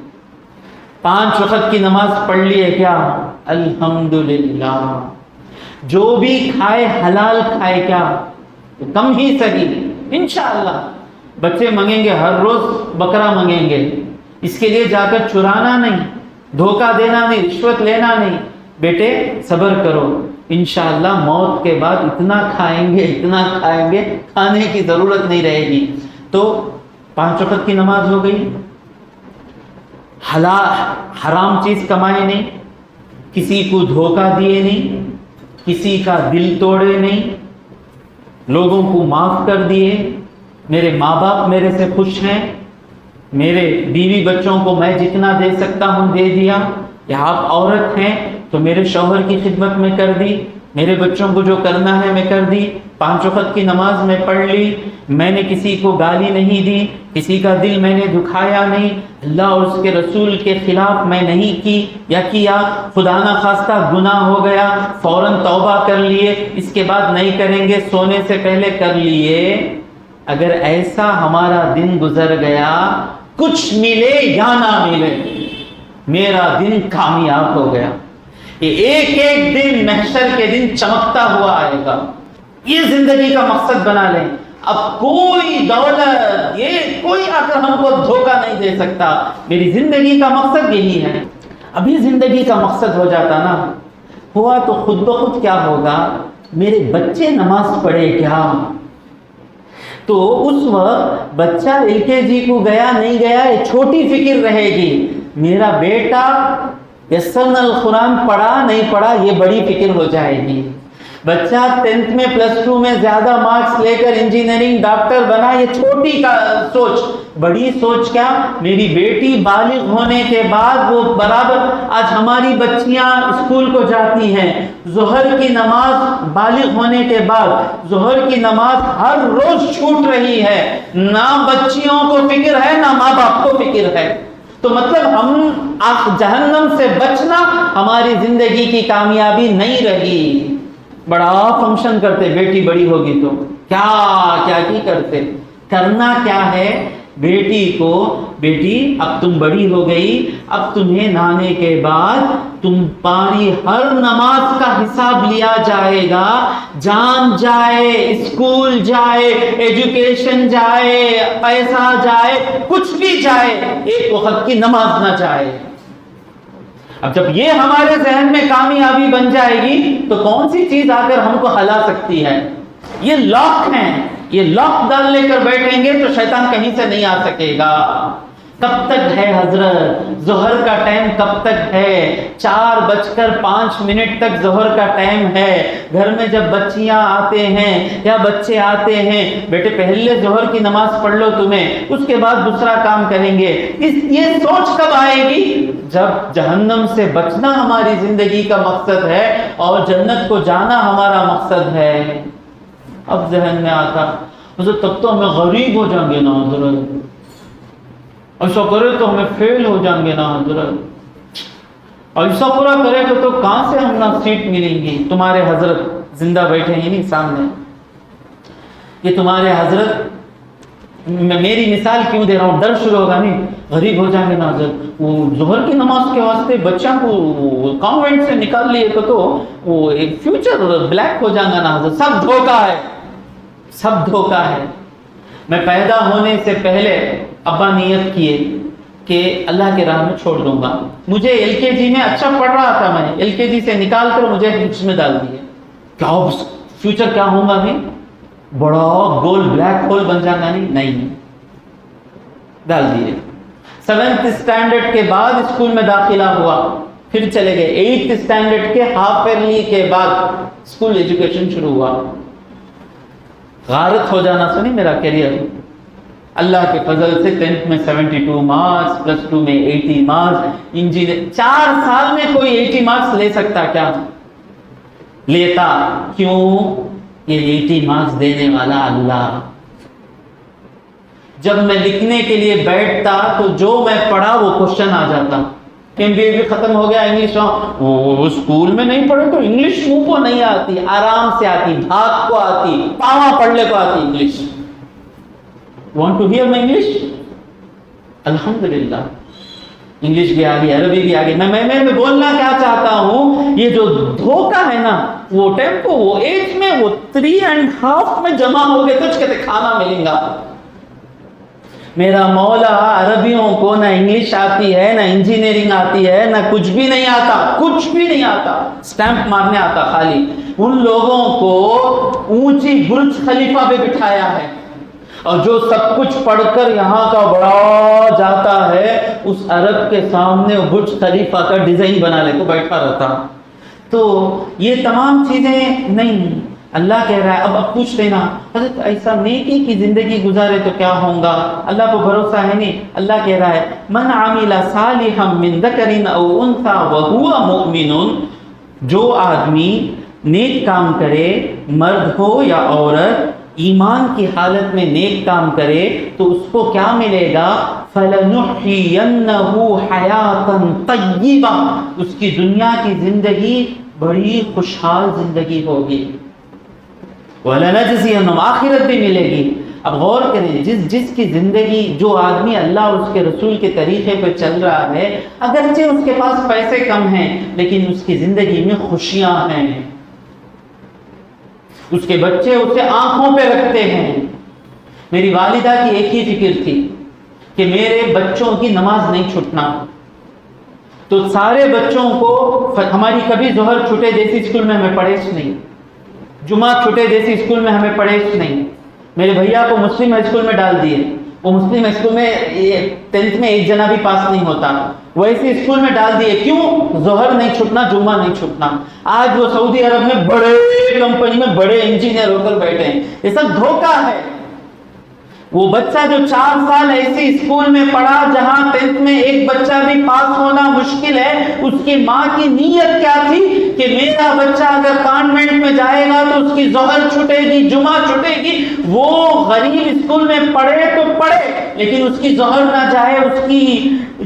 5 وقت کی نماز پڑھ لی ہے کیا؟ الحمدللہ. جو بھی کھائے حلال کھائے کیا؟ کم ہی صحیح, انشاءاللہ. بچے منگیں گے, ہر روز بکرا منگیں گے, اس کے لیے جا کر چرانا نہیں, دھوکہ دینا نہیں, رشوت لینا نہیں. بیٹے صبر کرو, انشاءاللہ موت کے بعد اتنا کھائیں گے, اتنا کھائیں گے, کھانے کی ضرورت نہیں رہے گی. تو 5 وقت کی نماز ہو گئی, حرام چیز کمائے نہیں, کسی کو دھوکہ دیے نہیں, کسی کا دل توڑے نہیں, لوگوں کو معاف کر دیے. میرے ماں باپ میرے سے خوش ہیں, میرے بیوی بچوں کو میں جتنا دے سکتا ہوں دے دیا. یا آپ عورت ہیں تو میرے شوہر کی خدمت میں کر دی, میرے بچوں کو جو کرنا ہے میں کر دی، 5 وقت کی نماز میں پڑھ لی، میں نے کسی کو گالی نہیں دی، کسی کا دل میں نے دکھایا نہیں، اللہ اور اس کے رسول کے خلاف میں نہیں کی یا کیا، خدا نہ خواستہ گناہ ہو گیا، فوراً توبہ کر لیے، اس کے بعد نہیں کریں گے، سونے سے پہلے کر لیے۔ اگر ایسا ہمارا دن گزر گیا، کچھ ملے یا نہ ملے، میرا دن کامیاب ہو گیا۔ یہ ایک ایک دن محشر کے دن چمکتا ہوا آئے گا، یہ زندگی کا مقصد بنا لیں۔ اب کوئی دولت، یہ کوئی آ کر ہم کو دھوکہ نہیں دے سکتا، میری زندگی کا مقصد یہی ہے۔ ابھی زندگی کا مقصد ہو جاتا نا، ہوا تو خود بخود کیا ہوگا، میرے بچے نماز پڑھے کیا، تو اس وقت بچہ LKG کو گیا نہیں گیا یہ چھوٹی فکر رہے گی، میرا بیٹا یسرنا القرآن پڑھا نہیں پڑھا یہ بڑی فکر ہو جائے گی، بچہ 10th میں +2 میں زیادہ مارکس لے کر انجینئرنگ ڈاکٹر بنا، یہ چھوٹی کا سوچ۔ بڑی سوچ کیا، میری بیٹی بالغ ہونے کے بعد وہ برابر، آج ہماری بچیاں اسکول کو جاتی ہیں، ظہر کی نماز بالغ ہونے کے بعد ظہر کی نماز ہر روز چھوٹ رہی ہے، نہ بچیوں کو فکر ہے نہ ماں باپ کو فکر ہے۔ تو مطلب ہم جہنم سے بچنا ہماری زندگی کی کامیابی نہیں رہی۔ بڑا فنکشن کرتے، بیٹی بڑی ہوگی تو کیا کی کرتے، کرنا کیا ہے، بیٹی کو، بیٹی اب تم بڑی ہو گئی، اب تمہیں نہانے کے بعد تمہاری ہر نماز کا حساب لیا جائے گا، جان جائے، اسکول جائے، ایجوکیشن جائے، پیسہ جائے، کچھ بھی جائے، ایک وقت کی نماز نہ جائے۔ اب جب یہ ہمارے ذہن میں کامیابی بن جائے گی تو کون سی چیز آ کر ہم کو ہلا سکتی ہے؟ یہ لاک ہیں، یہ لاک ڈال لے کر بیٹھیں گے تو شیطان کہیں سے نہیں آ سکے گا۔ کب تک ہے حضرت، ظہر کا ٹائم کب تک ہے، 4:05 تک ظہر کا ٹائم ہے۔ گھر میں جب بچیاں آتے ہیں یا بچے آتے ہیں، بیٹے پہلے ظہر کی نماز پڑھ لو تمہیں، اس کے بعد دوسرا کام کریں گے۔ یہ سوچ کب آئے گی؟ جب جہنم سے بچنا ہماری زندگی کا مقصد ہے اور جنت کو جانا ہمارا مقصد ہے۔ اب ذہن میں آتا حضرت تب تو ہمیں غریب ہو جائیں گے نا حضرت، ایسا کرے تو ہمیں فیل ہو جائیں گے نا حضرت، ایسا پورا کرے گا تو کہاں سے ہم نا سیٹ ملیں گی۔ تمہارے حضرت زندہ بیٹھے ہیں نہیں سامنے، یہ تمہارے حضرت، میں میری مثال کیوں دے رہا ہوں، ڈر شروع ہوگا نہیں، غریب ہو جائیں گے نا حضرت، وہ ظہر کی نماز کے واسطے بچوں کو کانوینٹ سے نکال لیے تو وہ ایک فیوچر بلیک ہو جائے گا نا حضرت۔ سب دھوکہ ہے، سب دھوکہ ہے۔ میں پیدا ہونے سے پہلے ابا نیت کیے کہ اللہ کے راہ میں چھوڑ دوں گا، مجھے LKG میں اچھا پڑھ رہا تھا، میں LKG سے نکال کر مجھے بکس میں ڈال دیے، کیا فیوچر کیا ہوں گا، نہیں بڑا گول بلیک ہول بن جانا، نہیں ڈال دیے۔ 7th اسٹینڈرڈ کے بعد اسکول میں داخلہ ہوا، پھر چلے گئے 8th اسٹینڈرڈ کے ہاف ایئرلی کے بعد اسکول ایجوکیشن شروع ہوا۔ غارت ہو جانا سنی میرا کیریئر، اللہ کے فضل سے 10th میں 72 مارکس، +2 میں 80 مارکس، انجینئر 4 سال میں کوئی 80 مارکس لے سکتا کیا؟ لیتا، کیوں؟ یہ 80 مارکس دینے والا اللہ۔ جب میں لکھنے کے لیے بیٹھتا تو جو میں پڑھا وہ کوشچن آ جاتا۔ MBA بھی ختم ہو گیا، انگلش وہ اسکول میں نہیں پڑھے تو انگلش منہ کو نہیں آتی، آرام سے آتی، بھاگ کو آتی، پاوا پڑھنے کو آتی English. Want to hear my English؟ الحمدللہ انگلش بھی آ گئی، عربی بھی آ گئی۔ میں بولنا کیا چاہتا ہوں، یہ جو دھوکہ ہے نا، وہ ٹیمپو، وہ ایج میں، وہ 3.5 میں جمع ہو گئے، تجھ کہتے کھانا ملیں گا۔ میرا مولا عربیوں کو نہ انگلش آتی ہے، نہ انجینئرنگ آتی ہے، نہ کچھ بھی نہیں آتا، کچھ بھی نہیں آتا، سٹیمپ مارنے آتا خالی۔ ان لوگوں کو اونچی برج خلیفہ پہ بٹھایا ہے، اور جو سب کچھ پڑھ کر یہاں کا بڑا جاتا ہے، اس عرب کے سامنے برج خلیفہ کا ڈیزائن بنا لے تو بیٹھا رہتا۔ تو یہ تمام چیزیں نہیں، اللہ کہہ رہا ہے اب پوچھ لینا حضرت ایسا نیکی کی زندگی گزارے تو کیا ہوگا، اللہ کو بھروسہ ہے نہیں۔ اللہ کہہ رہا ہے من عمل صالحا من ذکر او انثى وهو مؤمن، جو آدمی نیک کام کرے، مرد ہو یا عورت، ایمان کی حالت میں نیک کام کرے تو اس کو کیا ملے گا؟ فَلَنُحْيِيَنَّهُ حَيَاةً طَيِّبَةً، اس کی دنیا کی زندگی بڑی خوشحال زندگی ہوگی۔ وَلَنَجْزِيَنَّهُمْ، آخرت بھی ملے گی۔ اب غور کریں، جس کی زندگی، جو آدمی اللہ اور اس کے رسول کے طریقے پہ چل رہا ہے، اگرچہ اس کے پاس پیسے کم ہیں لیکن اس کی زندگی میں خوشیاں ہیں، اس کے بچے اسے آنکھوں پہ رکھتے ہیں۔ میری والدہ کی ایک ہی فکر تھی کہ میرے بچوں کی نماز نہیں چھوٹنا، تو سارے بچوں کو، ہماری کبھی ظہر چھٹے دیسی اسکول میں ہمیں پڑھے نہیں، جمعہ چھٹے دیسی اسکول میں ہمیں پڑھے نہیں۔ میرے بھیا کو مسلم ہائی اسکول میں ڈال دیے، وہ مسلم ہائی اسکول میں 10th میں ایک جنا بھی پاس نہیں ہوتا، وہ ایسے اسکول میں ڈال دیے، کیوں؟ ظہر نہیں چھٹنا، جمعہ نہیں چھٹنا۔ آج وہ سعودی عرب میں بڑے کمپنی میں بڑے انجینئر ہو کر بیٹھے ہیں۔ یہ سب دھوکہ ہے۔ وہ بچہ جو 4 سال ایسے اسکول میں پڑھا جہاں 10th میں ایک بچہ بھی پاس ہونا مشکل ہے، اس کی ماں کی نیت کیا تھی کہ میرا بچہ اگر کانوینٹ میں جائے گا تو اس کی ظہر چھٹے گی، جمعہ چھٹے گی، وہ غریب اسکول میں پڑھے تو پڑھے لیکن اس کی ظہر نہ جائے، اس کی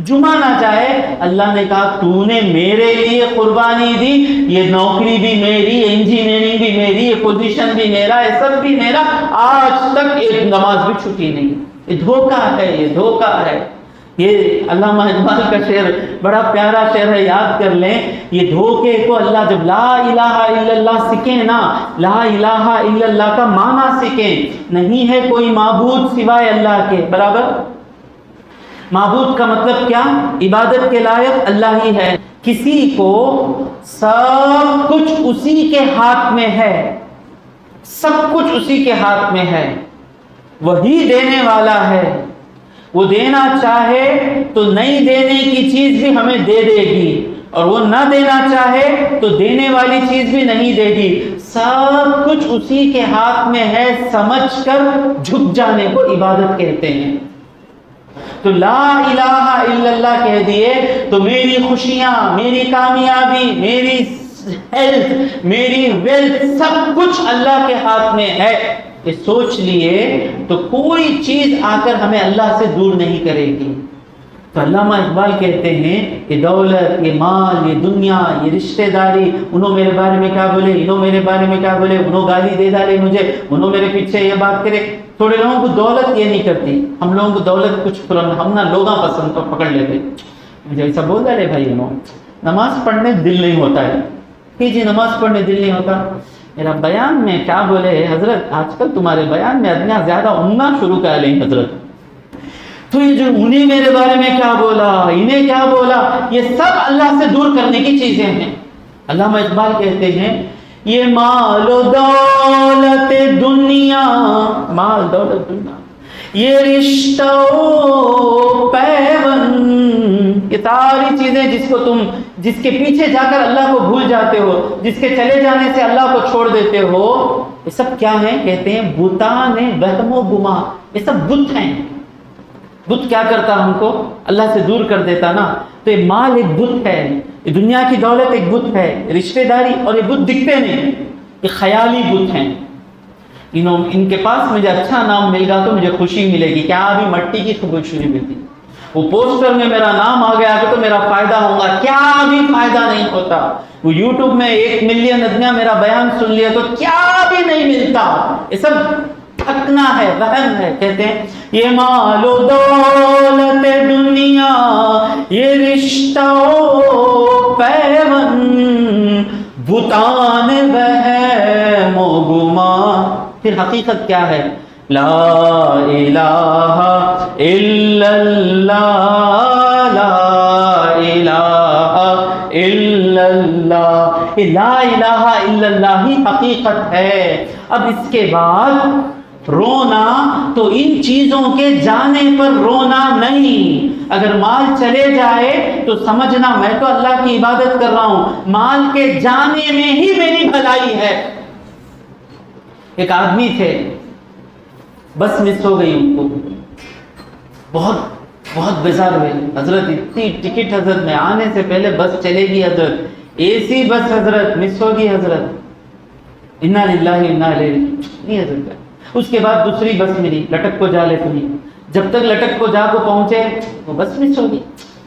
جمعہ نہ جائے۔ اللہ نے کہا تو نے میرے لیے قربانی دی، یہ نوکری بھی میری، انجینئرنگ بھی میری، یہ پوزیشن بھی میرا، یہ سب بھی میرا، آج تک ایک نماز بھی چھٹی نہیں۔ یہ دھوکہ ہے، یہ دھوکہ ہے۔ یہ علامہ اقبال کا شعر بڑا پیارا شعر ہے، یاد کر لیں۔ یہ دھوکے کو اللہ جب لا الہ الا اللہ سکھیں نا، لا الہ الا اللہ کا معنی سکھیں، نہیں ہے کوئی معبود سوائے اللہ کے، برابر؟ معبود کا مطلب کیا؟ عبادت کے لائق اللہ ہی ہے۔ کسی کو سب کچھ اسی کے ہاتھ میں ہے، سب کچھ اسی کے ہاتھ میں ہے، وہی دینے والا ہے۔ وہ دینا چاہے تو نہیں دینے کی چیز بھی ہمیں دے دے گی، اور وہ نہ دینا چاہے تو دینے والی چیز بھی نہیں دے گی۔ سب کچھ اسی کے ہاتھ میں ہے، سمجھ کر جھک جانے کو عبادت کہتے ہیں۔ تو لا الہ الا اللہ کہہ دیے تو میری خوشیاں، میری کامیابی، میری ہیلتھ، میری ویلتھ، سب کچھ اللہ کے ہاتھ میں ہے۔ یہ سوچ لیے تو کوئی چیز آ کر ہمیں اللہ سے دور نہیں کرے گی۔ تو علامہ اقبال کہتے ہیں یہ دولت، یہ مال، یہ دنیا، یہ رشتہ داری، انہوں میرے بارے میں کیا بولے، انہوں میرے بارے میں کیا بولے، انہوں گالی دے ڈالے مجھے، انہوں میرے پیچھے یہ بات کرے۔ تھوڑے لوگوں کو دولت یہ نہیں کرتی، ہم لوگوں کو دولت کچھ ہم نا لوگاں پسند تو پکڑ لیتے، مجھے ایسا بول ڈالے بھائی، انہوں نماز پڑھنے دل نہیں ہوتا ہے کہ جی نماز پڑھنے دل نہیں ہوتا۔ میرا بیان میں کیا بولے حضرت، آج کل تمہارے بیان میں ادنا زیادہ عمدہ شروع کر لیں حضرت، تو یہ جو انہیں میرے بارے میں کیا بولا، انہیں کیا بولا، یہ سب اللہ سے دور کرنے کی چیزیں ہیں۔ علامہ اقبال کہتے ہیں یہ مال و دولت دنیا، مال دولت دنیا، یہ رشتہ و پیوند، یہ ساری چیزیں جس کے پیچھے جا کر اللہ کو بھول جاتے ہو، جس کے چلے جانے سے اللہ کو چھوڑ دیتے ہو، یہ سب کیا ہیں؟ کہتے ہیں بتان وہم و گما، یہ سب بت ہیں۔ بت کیا کرتا ہم کو؟ اللہ سے دور کر دیتا نا۔ تو یہ مال ایک بت ہے، یہ دنیا کی دولت ایک بت ہے، رشتہ داری، اور یہ بت دکھتے نہیں، یہ خیالی بت ہیں۔ ان کے پاس مجھے اچھا نام مل گا تو مجھے خوشی ملے گی، کیا ابھی مٹی کی خوشی ملتی، وہ پوسٹر میں میرا نام آ گیا تو میرا فائدہ ہوگا، کیا ابھی فائدہ نہیں ہوتا۔ وہ یوٹیوب میں 1 ملین آدمی میرا بیان سن لیا تو کیا بھی نہیں ملتا۔ یہ سب تھکنا ہے، وہم ہے۔ کہتے ہیں یہ مال و دولت دنیا، یہ رشتہ و پیوند، بتان وہم و گما۔ پھر حقیقت کیا ہے؟ لا الہ الا اللہ، لا الہ الا اللہ، یہ لا الہ الا اللہ ہی حقیقت ہے۔ اب اس کے بعد رونا تو ان چیزوں کے جانے پر رونا نہیں۔ اگر مال چلے جائے تو سمجھنا میں تو اللہ کی عبادت کر رہا ہوں، مال کے جانے میں ہی میری بھلائی ہے۔ ایک آدمی تھے، بس مس ہو گئی ان کو، بہت بیزار ہوئے، حضرت اتنی ٹکٹ حضرت میں آنے سے پہلے بس چلے گی حضرت، اے سی بس حضرت مس ہوگی حضرت۔ انا للہ و انا الیہ نہیں ہے سکتا. اس کے بعد دوسری بس ملی، لٹک کو جا لے پہنچی. جب تک لٹک کو جا کو پہنچے وہ بس مس ہو گئی،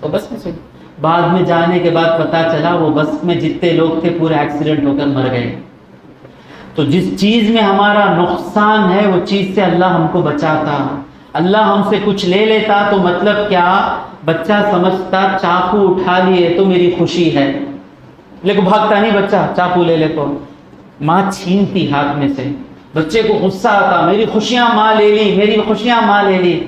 وہ بس مس ہو گئی. بعد میں جانے کے بعد پتا چلا وہ بس میں جتنے لوگ تھے پورے ایکسیڈنٹ ہو کر مر گئے. تو جس چیز میں ہمارا نقصان ہے وہ چیز سے اللہ ہم کو بچاتا. اللہ ہم سے کچھ لے لیتا تو مطلب کیا، بچہ سمجھتا چاقو اٹھا لیے تو میری خوشی ہے، لیکن بھاگتا نہیں بچہ چاقو لے لے تو. ماں چھینتی ہاتھ میں سے، بچے کو غصہ آتا، میری خوشیاں ماں لے لی، میری خوشیاں ماں لے لی.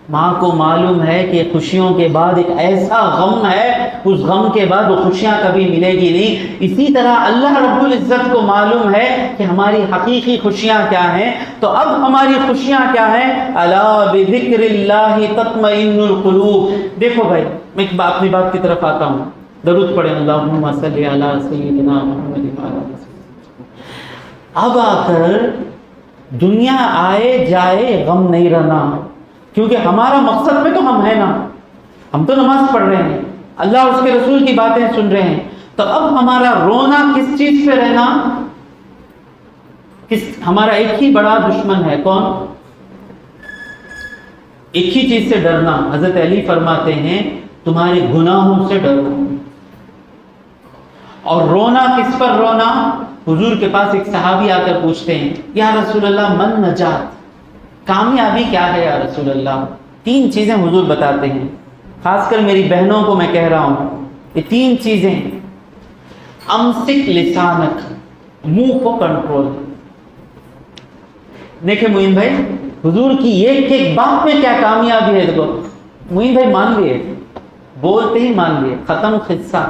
ماں کو معلوم ہے کہ خوشیوں کے بعد ایک ایسا غم ہے، اس غم کے بعد وہ خوشیاں کبھی ملے گی نہیں. اسی طرح اللہ رب العزت کو معلوم ہے کہ ہماری حقیقی خوشیاں کیا ہیں. تو اب ہماری خوشیاں کیا ہیں؟ الا بذکر اللہ تطمئن القلوب. دیکھو بھائی میں اپنی بات کی طرف آتا ہوں. درود پڑھیں اللہم صلی علی سیدنا محمد وعلی آلہ. اب آ کر دنیا آئے جائے غم نہیں رہنا، کیونکہ ہمارا مقصد میں تو ہم ہیں نا، ہم تو نماز پڑھ رہے ہیں، اللہ اور اس کے رسول کی باتیں سن رہے ہیں. تو اب ہمارا رونا کس چیز پہ رہنا؟ ہمارا ایک ہی بڑا دشمن ہے، کون؟ ایک ہی چیز سے ڈرنا. حضرت علی فرماتے ہیں تمہارے گناہوں سے ڈرو. اور رونا کس پر رونا؟ حضور کے پاس ایک صحابی آ کر پوچھتے ہیں یا رسول اللہ من نجات، کامیابی کیا ہے یا رسول اللہ؟ 3 چیزیں حضور بتاتے ہیں. خاص کر میری بہنوں کو میں کہہ رہا ہوں یہ 3 چیزیں. امسک لسانک، منہ کو کنٹرول. دیکھیں معین بھائی حضور کی ایک ایک بات میں کیا کامیابی ہے. دیکھو معین بھائی مان لیے، بولتے ہی مان لیے، ختم قصہ.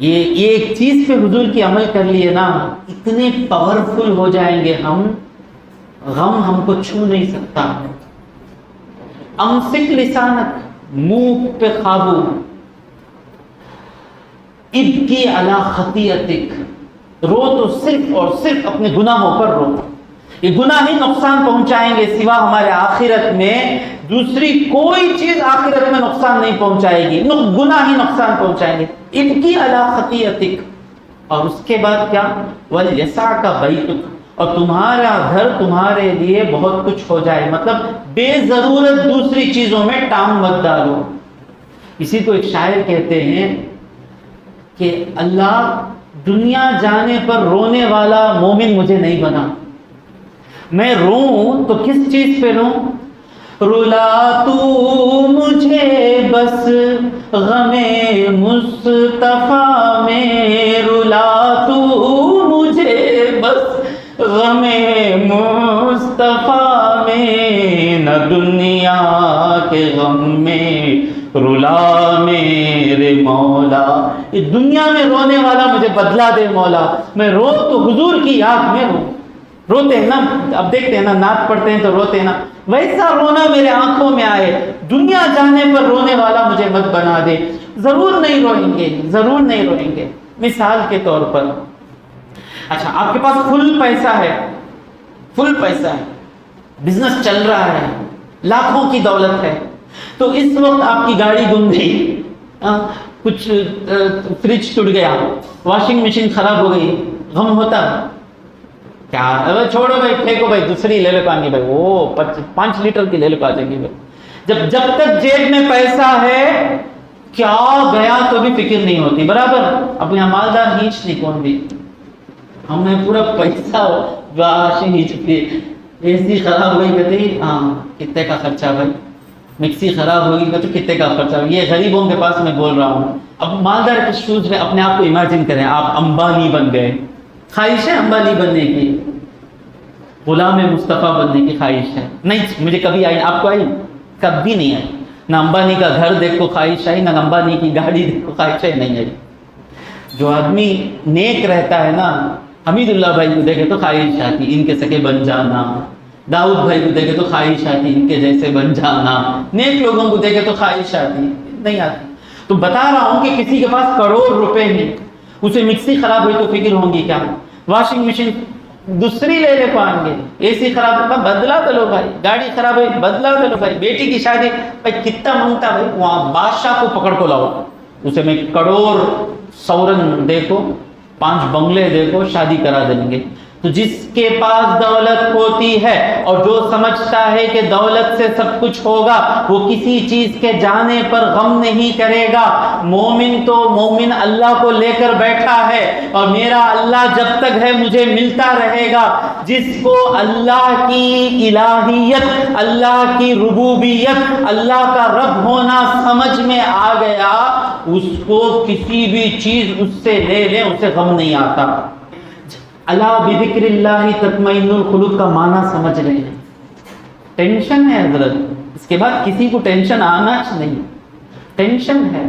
یہ ایک چیز پہ حضور کی عمل کر لیے نا، اتنے پاورفل ہو جائیں گے ہم، غم ہم کو چھو نہیں سکتا. امسک لسانک، منہ پہ قابو. ابکی علی خطیئتک، رو تو صرف اور صرف اپنے گناہوں پر رو. یہ گناہ ہی نقصان پہنچائیں گے، سوا ہمارے آخرت میں دوسری کوئی چیز آخرت میں نقصان نہیں پہنچائے گی، گناہ ہی نقصان پہنچائیں گے. ابکی علی خطیئتک. اور اس کے بعد کیا؟ وَلْيَسَعْكَ بَيْتُكَ، اور تمہارا گھر تمہارے لیے بہت کچھ ہو جائے. مطلب بے ضرورت دوسری چیزوں میں ٹانگ مت ڈالو. اسی کو ایک شاعر کہتے ہیں کہ اللہ دنیا جانے پر رونے والا مومن مجھے نہیں بنا. میں روں تو کس چیز پہ روں؟ رلا تو مجھے بس غم مصطفیٰ میں، رلا تو مجھے بس غم مصطفیٰ میں، نہ دنیا کے غم میں رلا میرے مولا. یہ دنیا میں رونے والا مجھے بدلا دے مولا. میں رو تو حضور کی یاد میں رو. روتے ہیں نا، اب دیکھتے ہیں نا نعت پڑھتے ہیں تو روتے ہیں نا، ویسا رونا میرے آنکھوں میں آئے. دنیا جانے پر رونے والا مجھے مت بنا دے. ضرور نہیں روئیں گے، ضرور نہیں روئیں گے. مثال کے طور پر، اچھا آپ کے پاس فل پیسہ ہے، فل پیسہ ہے، بزنس چل رہا ہے، لاکھوں کی دولت ہے. تو اس وقت آپ کی گاڑی گم گئی، کچھ فریج ٹوٹ گیا، واشنگ مشین خراب ہو گئی، غم ہوتا کیا؟ چھوڑو بھائی، پھینکو بھائی، دوسری لے لے پانی بھائی، وہ 5 لیٹر کی لے لے پا جائیں گے بھائی. جب تک جیب میں پیسہ ہے کیا گیا تو بھی فکر نہیں ہوتی. برابر اب یہاں مالدار ہینچ نہیں کون بھی، ہم نے پورا پیسہ واشنگ ہینچ پہ، اے سی خراب ہوئی کہتے ہاں کتنے کا خرچہ بھائی، مکسی خراب ہوگی تو کتنے کا خرچہ. یہ غریبوں کے پاس میں بول رہا ہوں. اب مالدار کے شوز میں اپنے آپ کو امیجن کریں، آپ امبانی بن گئے. خواہش ہے امبانی بننے کی، غلام مصطفیٰ بننے کی خواہش ہے؟ نہیں مجھے کبھی آئی، آپ کو آئی؟ کبھی نہیں آئی. نہ امبانی کا گھر دیکھ کو خواہش آئی، نہ امبانی کی گاڑی دیکھ کو خواہش ہے، نہیں آئی. جو آدمی نیک رہتا ہے نا، حمید اللہ بھائی کو دیکھے تو خواہش آتی ان کے سکے بن جانا، داؤد بھائی کو دیکھے تو خواہش آتی ان کے جیسے بن جانا، نیک لوگوں کو دیکھے تو خواہش آتی نہیں آتی. تو بتا رہا ہوں کہ کسی کے پاس کروڑ روپے ہیں، اسے مکسی خراب ہوئی تو فکر ہوں گی کیا؟ واشنگ مشین دوسری لے لے پائیں گے، اے سی خراب ہوگا بدلا دے لو بھائی، گاڑی خراب ہوئی بدلا دے لو بھائی، بیٹی کی شادی بھائی کتنا مانگتا بھائی، وہاں بادشاہ کو پکڑ کو لاؤ، اسے میں کروڑ سورن دے کو 5 بنگلے دے کو شادی کرا دیں گے. تو جس کے پاس دولت ہوتی ہے اور جو سمجھتا ہے کہ دولت سے سب کچھ ہوگا وہ کسی چیز کے جانے پر غم نہیں کرے گا. مومن اللہ کو لے کر بیٹھا ہے اور میرا اللہ جب تک ہے مجھے ملتا رہے گا. جس کو اللہ کی الہیت، اللہ کی ربوبیت، اللہ کا رب ہونا سمجھ میں آ گیا، اس کو کسی بھی چیز اس سے لے لیں اسے غم نہیں آتا. اللہ بذکر اللہ تطمئن القلوب کا معنی سمجھ رہے ہیں. ٹینشن ہے حضرت، اس کے بعد کسی کو ٹینشن آنا نہیں. ٹینشن ہے،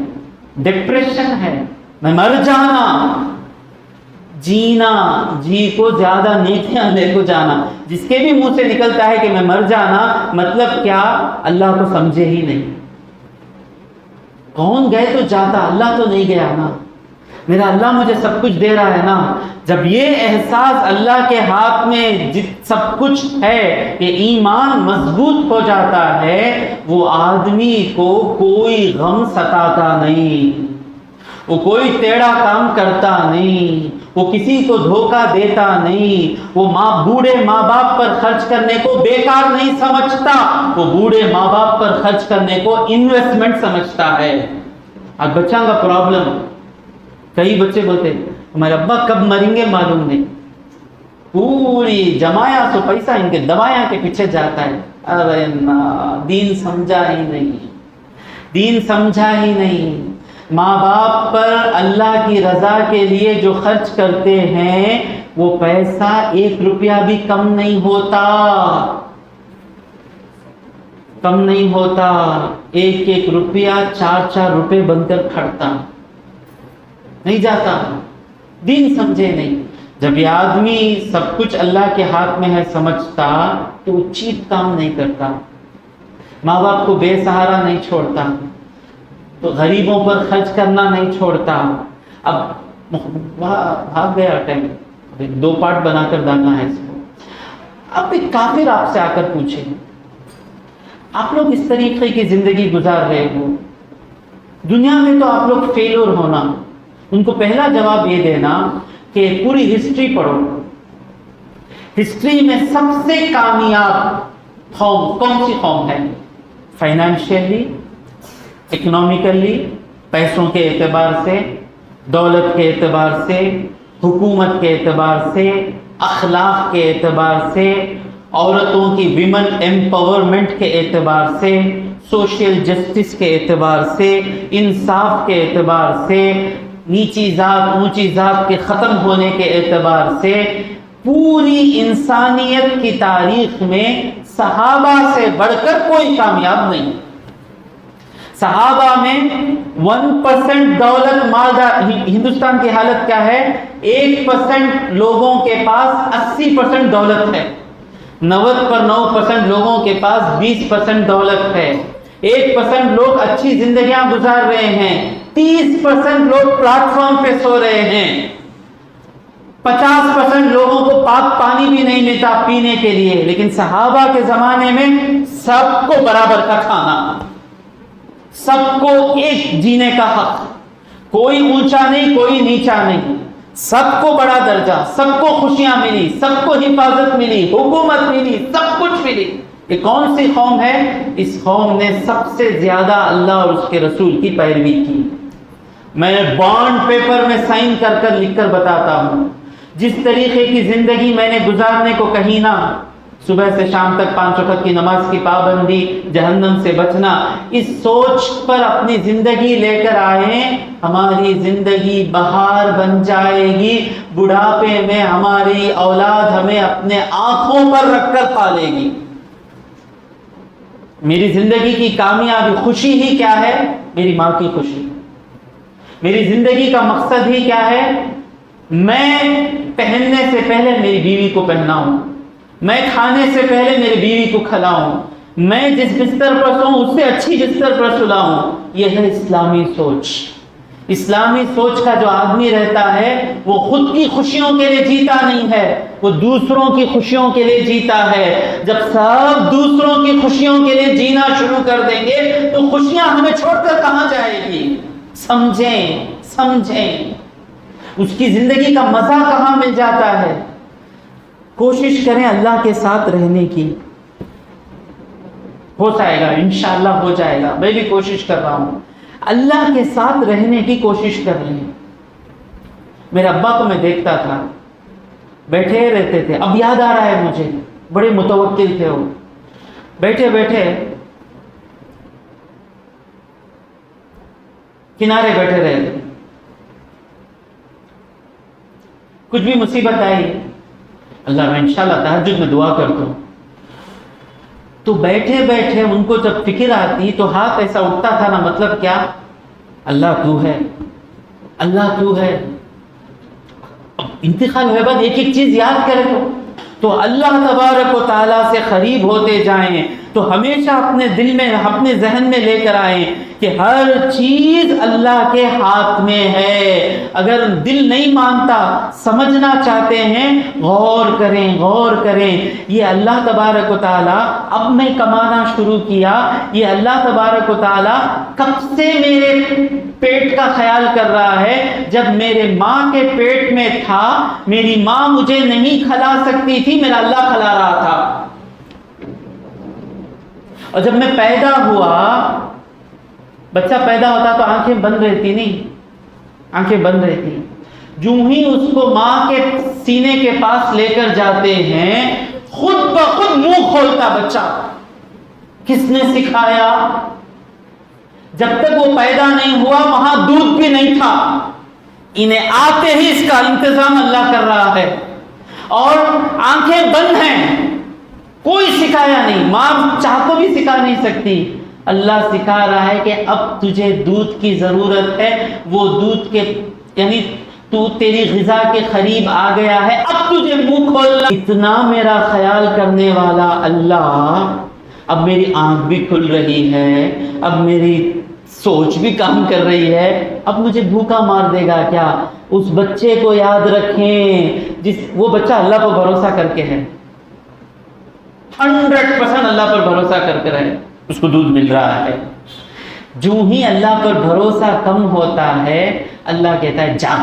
ڈپریشن ہے، میں مر جانا، جینا، جی کو زیادہ نیکیاں لے کو جانا. جس کے بھی منہ سے نکلتا ہے کہ میں مر جانا، مطلب کیا؟ اللہ کو سمجھے ہی نہیں. کون گئے تو جاتا، اللہ تو نہیں گیا نا. میرا اللہ مجھے سب کچھ دے رہا ہے نا. جب یہ احساس اللہ کے ہاتھ میں سب کچھ ہے کہ ایمان مضبوط ہو جاتا ہے، وہ آدمی کو کوئی غم ستاتا نہیں، وہ کوئی ٹیڑھا کام کرتا نہیں، وہ کسی کو دھوکہ دیتا نہیں، وہ بوڑھے ماں باپ پر خرچ کرنے کو بیکار نہیں سمجھتا، وہ بوڑھے ماں باپ پر خرچ کرنے کو انویسٹمنٹ سمجھتا ہے. اب بچوں کا پرابلم، کئی بچے بولتے ہمارے ابا کب مریں گے معلوم نہیں، پوری جمایا سو پیسہ ان کے دوایا کے پیچھے جاتا ہے. ارے نا، دین سمجھا ہی نہیں، دین سمجھا ہی نہیں. ماں باپ پر اللہ کی رضا کے لیے جو خرچ کرتے ہیں وہ پیسہ 1 روپیہ بھی کم نہیں ہوتا، کم نہیں ہوتا. 1 روپیہ 4 روپے بن کر کھڑتا نہیں جاتا. دین سمجھے نہیں. جب یہ آدمی سب کچھ اللہ کے ہاتھ میں ہے سمجھتا تو وہ چیپ کام نہیں کرتا، ماں باپ کو بے سہارا نہیں چھوڑتا، تو غریبوں پر خرچ کرنا نہیں چھوڑتا. اب بھاگ گیا ٹائم، 2 پارٹ بنا کر ڈالنا ہے اس کو. اب ایک کافر آپ سے آ کر پوچھے آپ لوگ اس طریقے کی زندگی گزار رہے ہو، دنیا میں تو آپ لوگ فیلور ہونا. ان کو پہلا جواب یہ دینا کہ پوری ہسٹری پڑھو. ہسٹری میں سب سے کامیاب قوم کون سی قوم ہے؟ فائنینشیلی، اکنامیکلی، پیسوں کے اعتبار سے، دولت کے اعتبار سے، حکومت کے اعتبار سے، اخلاق کے اعتبار سے، عورتوں کی ویمن ایمپاورمنٹ کے اعتبار سے، سوشل جسٹس کے اعتبار سے، انصاف کے اعتبار سے، نیچی ذات اونچی ذات کے ختم ہونے کے اعتبار سے، پوری انسانیت کی تاریخ میں صحابہ سے بڑھ کر کوئی کامیاب نہیں. صحابہ میں 1% دولت مالدار. ہندوستان کی حالت کیا ہے؟ 1% لوگوں کے پاس 80% دولت ہے، 90% لوگوں کے پاس 20% دولت ہے. 1% لوگ اچھی زندگیاں گزار رہے ہیں، 30% لوگ پلیٹ فارم پہ سو رہے ہیں، 50% لوگوں کو پاک پانی بھی نہیں ملتا پینے کے لیے. لیکن صحابہ کے زمانے میں سب کو برابر کا کھانا، سب کو ایک جینے کا حق، کوئی اونچا نہیں کوئی نیچا نہیں، سب کو بڑا درجہ، سب کو خوشیاں ملی، سب کو حفاظت ملی، حکومت ملی، سب کچھ ملی. یہ کون سی قوم ہے؟ اس قوم نے سب سے زیادہ اللہ اور اس کے رسول کی پیروی کی. میں بانڈ پیپر میں سائن کر کر لکھ کر بتاتا ہوں، جس طریقے کی زندگی میں نے گزارنے کو کہی نا، صبح سے شام تک 5 وقت کی نماز کی پابندی، جہنم سے بچنا، اس سوچ پر اپنی زندگی لے کر آئیں، ہماری زندگی بہار بن جائے گی. بڑھاپے میں ہماری اولاد ہمیں اپنے آنکھوں پر رکھ کر پالے گی. میری زندگی کی کامیابی، خوشی ہی کیا ہے؟ میری ماں کی خوشی. میری زندگی کا مقصد ہی کیا ہے؟ میں پہننے سے پہلے میری بیوی کو پہناؤں، میں کھانے سے پہلے میری بیوی کو کھلاؤں، میں جس بستر پر سوؤں اس سے اچھی بستر پر سلاؤں. یہ ہے اسلامی سوچ. اسلامی سوچ کا جو آدمی رہتا ہے وہ خود کی خوشیوں کے لیے جیتا نہیں ہے، وہ دوسروں کی خوشیوں کے لیے جیتا ہے. جب سب دوسروں کی خوشیوں کے لیے جینا شروع کر دیں گے تو خوشیاں ہمیں چھوڑ کر کہاں جائے گی؟ سمجھیں. اس کی زندگی کا مزہ کہاں مل جاتا ہے؟ کوشش کریں اللہ کے ساتھ رہنے کی، ہو جائے گا انشاءاللہ، ہو جائے گا۔ میں بھی کوشش کر رہا ہوں، اللہ کے ساتھ رہنے کی کوشش کر رہے ہیں۔ میرے ابا کو میں دیکھتا تھا، بیٹھے رہتے تھے، اب یاد آ رہا ہے مجھے، بڑے متوکل تھے وہ، بیٹھے بیٹھے کنارے بیٹھے رہتے، کچھ بھی مصیبت آئی، اللہ میں انشاءاللہ تہجد میں دعا کرتا ہوں، تو بیٹھے بیٹھے ان کو جب فکر آتی تو ہاتھ ایسا اٹھتا تھا نا، مطلب کیا؟ اللہ تو ہے، اللہ تو ہے۔ اب انتقال ہوئے بعد ایک ایک چیز یاد کرے تو اللہ تبارک و تعالیٰ سے قریب ہوتے جائیں، تو ہمیشہ اپنے دل میں، اپنے ذہن میں لے کر آئیں کہ ہر چیز اللہ کے ہاتھ میں ہے۔ اگر دل نہیں مانتا، سمجھنا چاہتے ہیں، غور کریں، غور کریں، یہ اللہ تبارک و تعالیٰ، اب میں کمانا شروع کیا، یہ اللہ تبارک و تعالیٰ کب سے میرے پیٹ کا خیال کر رہا ہے؟ جب میرے ماں کے پیٹ میں تھا، میری ماں مجھے نہیں کھلا سکتی تھی، میرا اللہ کھلا رہا تھا، اور جب میں پیدا ہوا، بچہ پیدا ہوتا تو آنکھیں بند رہتی، نہیں، آنکھیں بند رہتی، جو ہی اس کو ماں کے سینے کے پاس لے کر جاتے ہیں، خود بخود منہ کھولتا بچہ۔ کس نے سکھایا؟ جب تک وہ پیدا نہیں ہوا وہاں دودھ بھی نہیں تھا، انہیں آتے ہی اس کا انتظام اللہ کر رہا ہے، اور آنکھیں بند ہیں، کوئی سکھایا نہیں، ماں چاہ تو بھی سکھا نہیں سکتی، اللہ سکھا رہا ہے کہ اب تجھے دودھ کی ضرورت ہے، وہ دودھ کے یعنی تو تیری غذا کے قریب آ گیا ہے، اب تجھے منہ کھولنا۔ اتنا میرا خیال کرنے والا اللہ، اب میری آنکھ بھی کھل رہی ہے، اب میری سوچ بھی کام کر رہی ہے، اب مجھے بھوکا مار دے گا کیا؟ اس بچے کو یاد رکھیں، وہ بچہ اللہ پر بھروسہ کر کے ہے، 100% اللہ پر بھروسہ کر کے رہے، اس کو دودھ مل رہا ہے۔ جو ہی اللہ پر بھروسہ کم ہوتا ہے، اللہ کہتا ہے جا،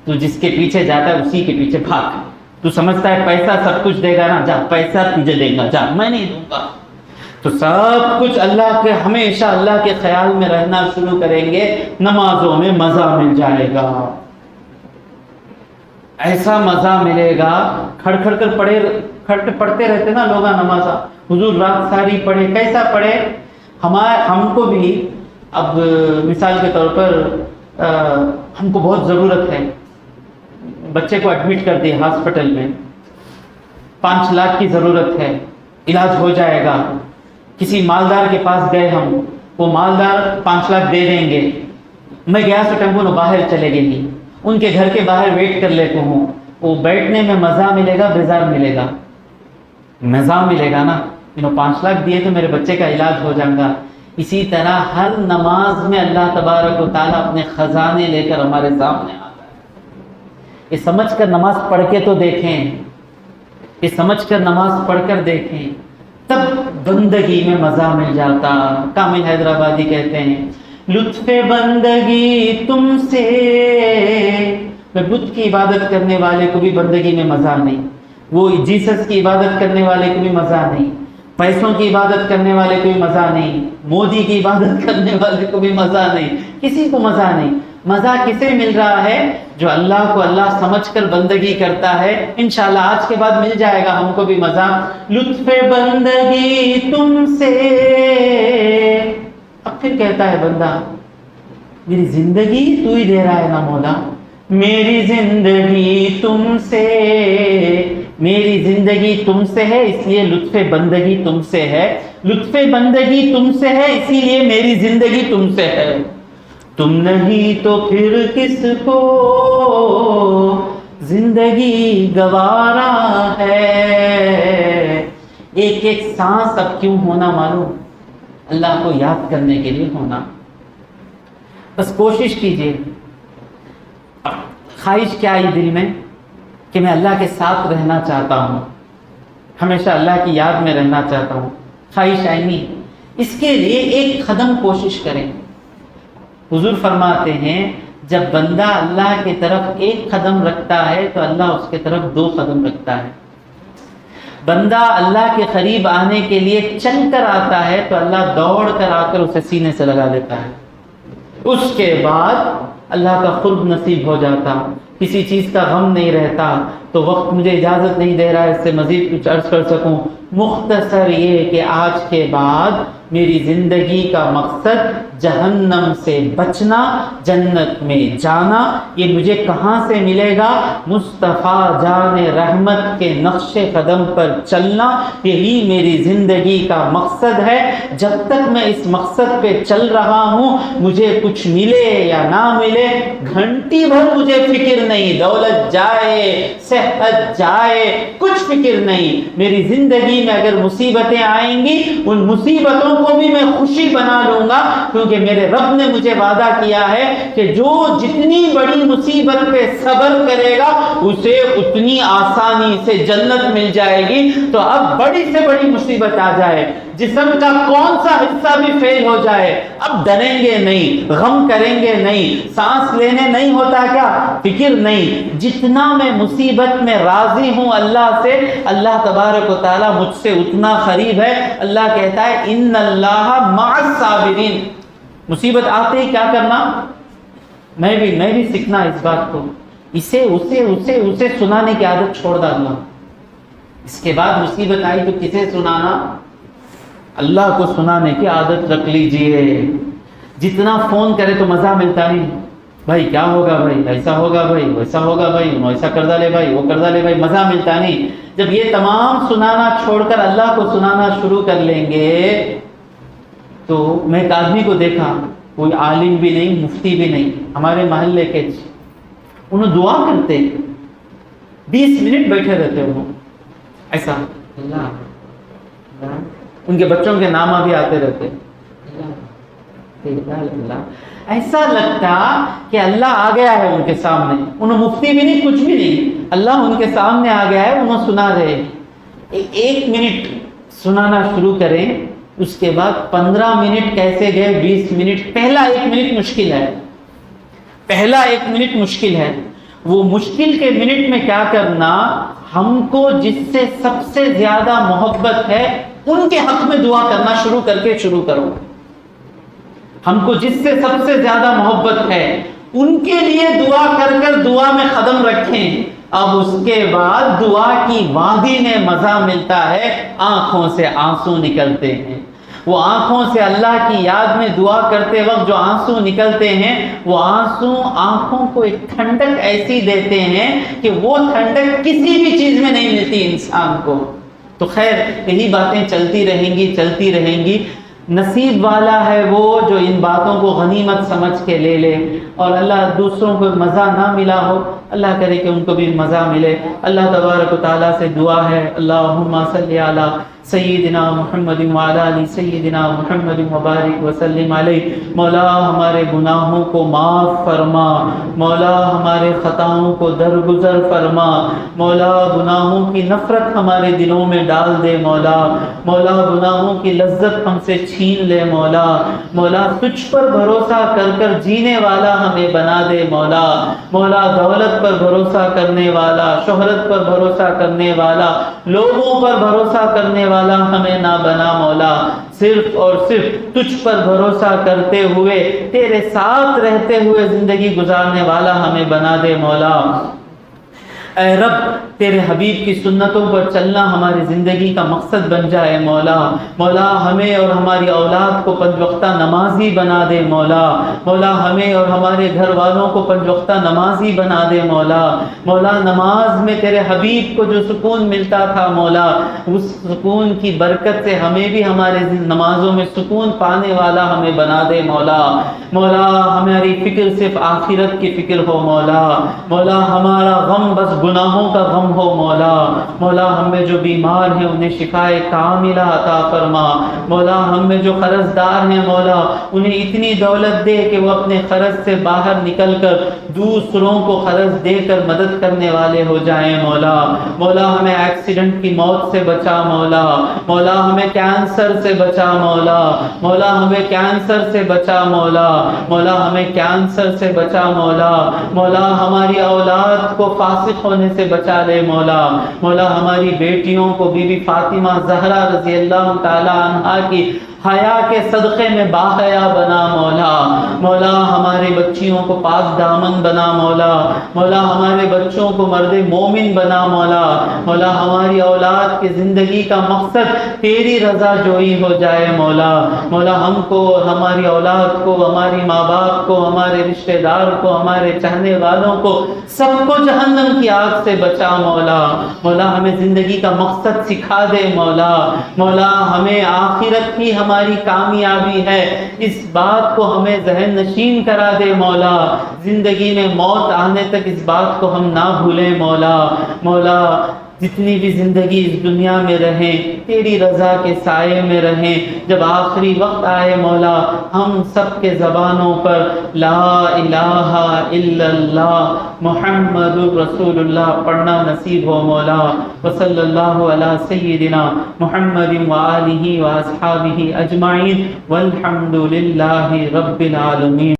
تو جس کے پیچھے جاتا ہے اسی کے پیچھے بھاگ۔ تو سمجھتا ہے پیسہ سب کچھ دے گا نا، جا پیسہ تجھے دے گا، جا، میں نہیں دوں گا۔ تو سب کچھ اللہ کے، ہمیشہ اللہ کے خیال میں رہنا شروع کریں گے، نمازوں میں مزہ مل جائے گا، ایسا مزہ ملے گا، کھڑ کھڑ کر پڑھتے رہتے نا لوگ نماز، حضور رات ساری پڑھے، کیسا پڑھے؟ ہم کو بھی اب مثال کے طور پر ہم کو بہت ضرورت ہے، بچے کو ایڈمٹ کر دیے ہاسپٹل میں، 5 لاکھ کی ضرورت ہے، علاج ہو جائے گا، کسی مالدار کے پاس گئے ہم، وہ مالدار 5 لاکھ دے دیں گے، میں گیا تو ٹیمپو نہ باہر چلے گئی، ان کے گھر کے باہر ویٹ کر لیتا ہوں، وہ بیٹھنے میں مزہ ملے گا، بیزار ملے گا، مزہ ملے گا نا، 5 لاکھ دیے تو میرے بچے کا علاج ہو جائے گا۔ اسی طرح ہر نماز میں اللہ تبارک و تعالیٰ اپنے خزانے لے کر ہمارے سامنے آتا ہے۔ یہ سمجھ کر نماز پڑھ کے تو دیکھیں، یہ سمجھ کر نماز پڑھ کر دیکھیں، تب بندگی میں مزہ مل جاتا۔ کامل حیدرآبادی کہتے ہیں، لطف بندگی تم سے، میں بت کی عبادت کرنے والے کو بھی بندگی میں مزہ نہیں، وہ جیسس کی عبادت کرنے والے کو بھی مزہ نہیں، پیسوں کی عبادت کرنے والے کو بھی مزہ نہیں، مودی کی عبادت کرنے والے کو بھی مزہ نہیں، کسی کو مزہ نہیں۔ مزہ کسے مل رہا ہے؟ جو اللہ کو اللہ سمجھ کر بندگی کرتا ہے۔ انشاءاللہ آج کے بعد مل جائے گا ہم کو بھی مزہ۔ لطف بندگی تم سے، اب پھر کہتا ہے بندہ، میری زندگی تو ہی دے رہا ہے نا مولا، میری زندگی تم سے، میری زندگی تم سے ہے، اس لیے لطف بندگی تم سے ہے، لطف بندگی تم سے ہے، اسی لیے میری زندگی تم سے ہے، تم نہیں تو پھر کس کو زندگی گوارا ہے۔ ایک ایک سانس اب کیوں ہونا معلوم؟ اللہ کو یاد کرنے کے لیے ہونا۔ بس کوشش کیجیے۔ خواہش کیا آئی دل میں کہ میں اللہ کے ساتھ رہنا چاہتا ہوں، ہمیشہ اللہ کی یاد میں رہنا چاہتا ہوں، خواہش آئی نہیں؟ اس کے لیے ایک قدم کوشش کریں۔ حضور فرماتے ہیں جب بندہ اللہ کی طرف ایک قدم رکھتا ہے تو اللہ اس کی طرف 2 قدم رکھتا ہے. بندہ اللہ کے قریب آنے کے لیے چل کر آتا ہے تو اللہ دوڑ کر آ کر اسے سینے سے لگا لیتا ہے. اس کے بعد اللہ کا قرب نصیب ہو جاتا، کسی چیز کا غم نہیں رہتا. تو وقت مجھے اجازت نہیں دے رہا ہے اس سے مزید کچھ عرض کر سکوں. مختصر یہ کہ آج کے بعد میری زندگی کا مقصد جہنم سے بچنا، جنت میں جانا. یہ مجھے کہاں سے ملے گا؟ مصطفیٰ جان رحمت کے نقش قدم پر چلنا. یہی میری زندگی کا مقصد ہے. جب تک میں اس مقصد پہ چل رہا ہوں، مجھے کچھ ملے یا نہ ملے، گھنٹی بھر مجھے فکر نہیں. دولت جائے، صحت جائے، کچھ فکر نہیں. میری زندگی میں اگر مصیبتیں آئیں گی، ان مصیبتوں کو بھی میں خوشی بنا لوں گا، کیونکہ میرے رب نے مجھے وعدہ کیا ہے کہ جو جتنی بڑی مصیبت پہ صبر کرے گا اسے اتنی آسانی سے جنت مل جائے گی. تو اب بڑی سے بڑی مصیبت آ جائے، جسم کا کون سا حصہ بھی فیل ہو جائے، اب ڈریں گے نہیں، غم کریں گے نہیں، سانس لینے نہیں ہوتا کیا، فکر نہیں. جتنا میں مصیبت میں راضی ہوں اللہ سے، اللہ تبارک و تعالی مجھ سے اتنا قریب ہے. اللہ کہتا ہے ان اللہ مع الصابرین. مصیبت آتے ہی کیا کرنا؟ میں بھی سیکھنا اس بات کو. اسے سنانے کی عادت چھوڑ ڈالنا. اس کے بعد مصیبت آئی تو کسے سنانا؟ اللہ کو سنانے کی عادت رکھ لیجئے. جتنا فون کرے تو مزہ ملتا نہیں. بھائی کیا ہوگا، بھائی ایسا ہوگا، بھائی ویسا ہوگا، بھائی ایسا قرضہ لے، بھائی وہ قرضہ لے، بھائی مزہ ملتا نہیں. جب یہ تمام سنانا چھوڑ کر اللہ کو سنانا شروع کر لیں گے تو میں ایک آدمی کو دیکھا، کوئی عالم بھی نہیں، مفتی بھی نہیں، ہمارے محلے کے، انہوں دعا کرتے 20 منٹ بیٹھے رہتے. انہوں ایسا اللہ، ان کے بچوں کے نام بھی آتے رہتے. ایسا لگتا کہ اللہ آ گیا ہے ان کے سامنے. انہوں مفتی بھی نہیں، کچھ بھی نہیں، اللہ ان کے سامنے آ گیا ہے، انہوں سنا رہے. 1 منٹ سنانا شروع کریں، اس کے بعد 15 منٹ کیسے گئے 20 منٹ. پہلا 1 منٹ مشکل ہے، پہلا 1 منٹ مشکل ہے. وہ مشکل کے منٹ میں کیا کرنا؟ ہم کو جس سے سب سے زیادہ محبت ہے ان کے حق میں دعا کرنا شروع کرو. ہم کو جس سے سب سے زیادہ محبت ہے ان کے لیے دعا کر دعا میں قدم رکھیں. اب اس کے بعد دعا کی وادی میں مزہ ملتا ہے، آنکھوں سے آنسو نکلتے ہیں. وہ آنکھوں سے اللہ کی یاد میں دعا کرتے وقت جو آنسو نکلتے ہیں، وہ آنسو آنکھوں کو ایک ٹھنڈک ایسی دیتے ہیں کہ وہ ٹھنڈک کسی بھی چیز میں نہیں ملتی انسان کو. تو خیر یہی باتیں چلتی رہیں گی. نصیب والا ہے وہ جو ان باتوں کو غنیمت سمجھ کے لے لے، اور اللہ دوسروں کو مزہ نہ ملا ہو، اللہ کرے کہ ان کو بھی مزہ ملے. اللہ تبارک و تعالیٰ سے دعا ہے، اللہم صلی علی سیدنا محمد وعلی آل سیدنا محمد مبارک وسلم علیہ. مولا ہمارے گناہوں کو معاف فرما، مولا ہمارے خطاؤں کو درگزر فرما، مولا گناہوں کی نفرت ہمارے دلوں میں ڈال دے، مولا گناہوں کی لذت ہم سے چھین لے. مولا تجھ پر بھروسہ کر جینے والا ہمیں بنا دے. مولا دولت پر بھروسہ کرنے والا، شہرت پر بھروسہ کرنے والا، لوگوں پر بھروسہ کرنے والا ہمیں نہ بنا. مولا صرف اور صرف تجھ پر بھروسہ کرتے ہوئے، تیرے ساتھ رہتے ہوئے زندگی گزارنے والا ہمیں بنا دے. مولا اے رب تیرے حبیب کی سنتوں پر چلنا ہماری زندگی کا مقصد بن جائے. مولا ہمیں اور ہماری اولاد کو 5 وقتہ نمازی بنا دے. مولا ہمیں اور ہمارے گھر والوں کو 5 وقتہ نمازی بنا دے. مولا نماز میں تیرے حبیب کو جو سکون ملتا تھا، مولا اس سکون کی برکت سے ہمیں بھی ہمارے نمازوں میں سکون پانے والا ہمیں بنا دے. مولا ہماری فکر صرف آخرت کی فکر ہو. مولا ہمارا غم بس گناہوں کا غم کرم ہو مولا. مولا ہم میں جو بیمار ہیں انہیں شفائے کاملہ عطا فرما. مولا ہم میں جو قرض دار ہیں مولا انہیں اتنی دولت دے کہ وہ اپنے قرض سے باہر نکل کر دوسروں کو قرض دے کر مدد کرنے والے ہو جائیں مولا. مولا ہمیں ایکسیڈنٹ کی موت سے بچا مولا. مولا ہمیں کینسر سے بچا مولا. مولا ہمیں کینسر سے بچا مولا. مولا ہمیں کینسر سے بچا مولا. مولا ہماری اولاد کو فاسق ہونے سے بچا لے مولا. مولا ہماری بیٹیوں کو بی بی فاطمہ زہرا رضی اللہ تعالی عنہا کی حیا کے صدقے میں باحیا بنا مولا. مولا ہمارے بچیوں کو پاک دامن بنا مولا. مولا ہمارے بچوں کو مرد مومن بنا مولا. مولا ہماری اولاد کی زندگی کا مقصد تیری رضا جوئی ہو جائے مولا. مولا ہم کو، ہماری اولاد کو، ہماری ماں باپ کو، ہمارے رشتہ دار کو، ہمارے چاہنے والوں کو سب کو جہنم کی آگ سے بچا مولا. مولا ہمیں زندگی کا مقصد سکھا دے مولا. مولا ہمیں آخرت کی ہماری کامیابی ہے اس بات کو ہمیں ذہن نشین کرا دے مولا. زندگی میں موت آنے تک اس بات کو ہم نہ بھولیں مولا. مولا جتنی بھی زندگی اس دنیا میں رہیں تیری رضا کے سائے میں رہیں. جب آخری وقت آئے مولا ہم سب کے زبانوں پر لا الہ الا اللہ محمد رسول اللہ پڑھنا نصیب ہو مولا. وصلی اللہ علی سیدنا محمد وآلہ واصحابہ اجمعین والحمد للہ رب العالمین.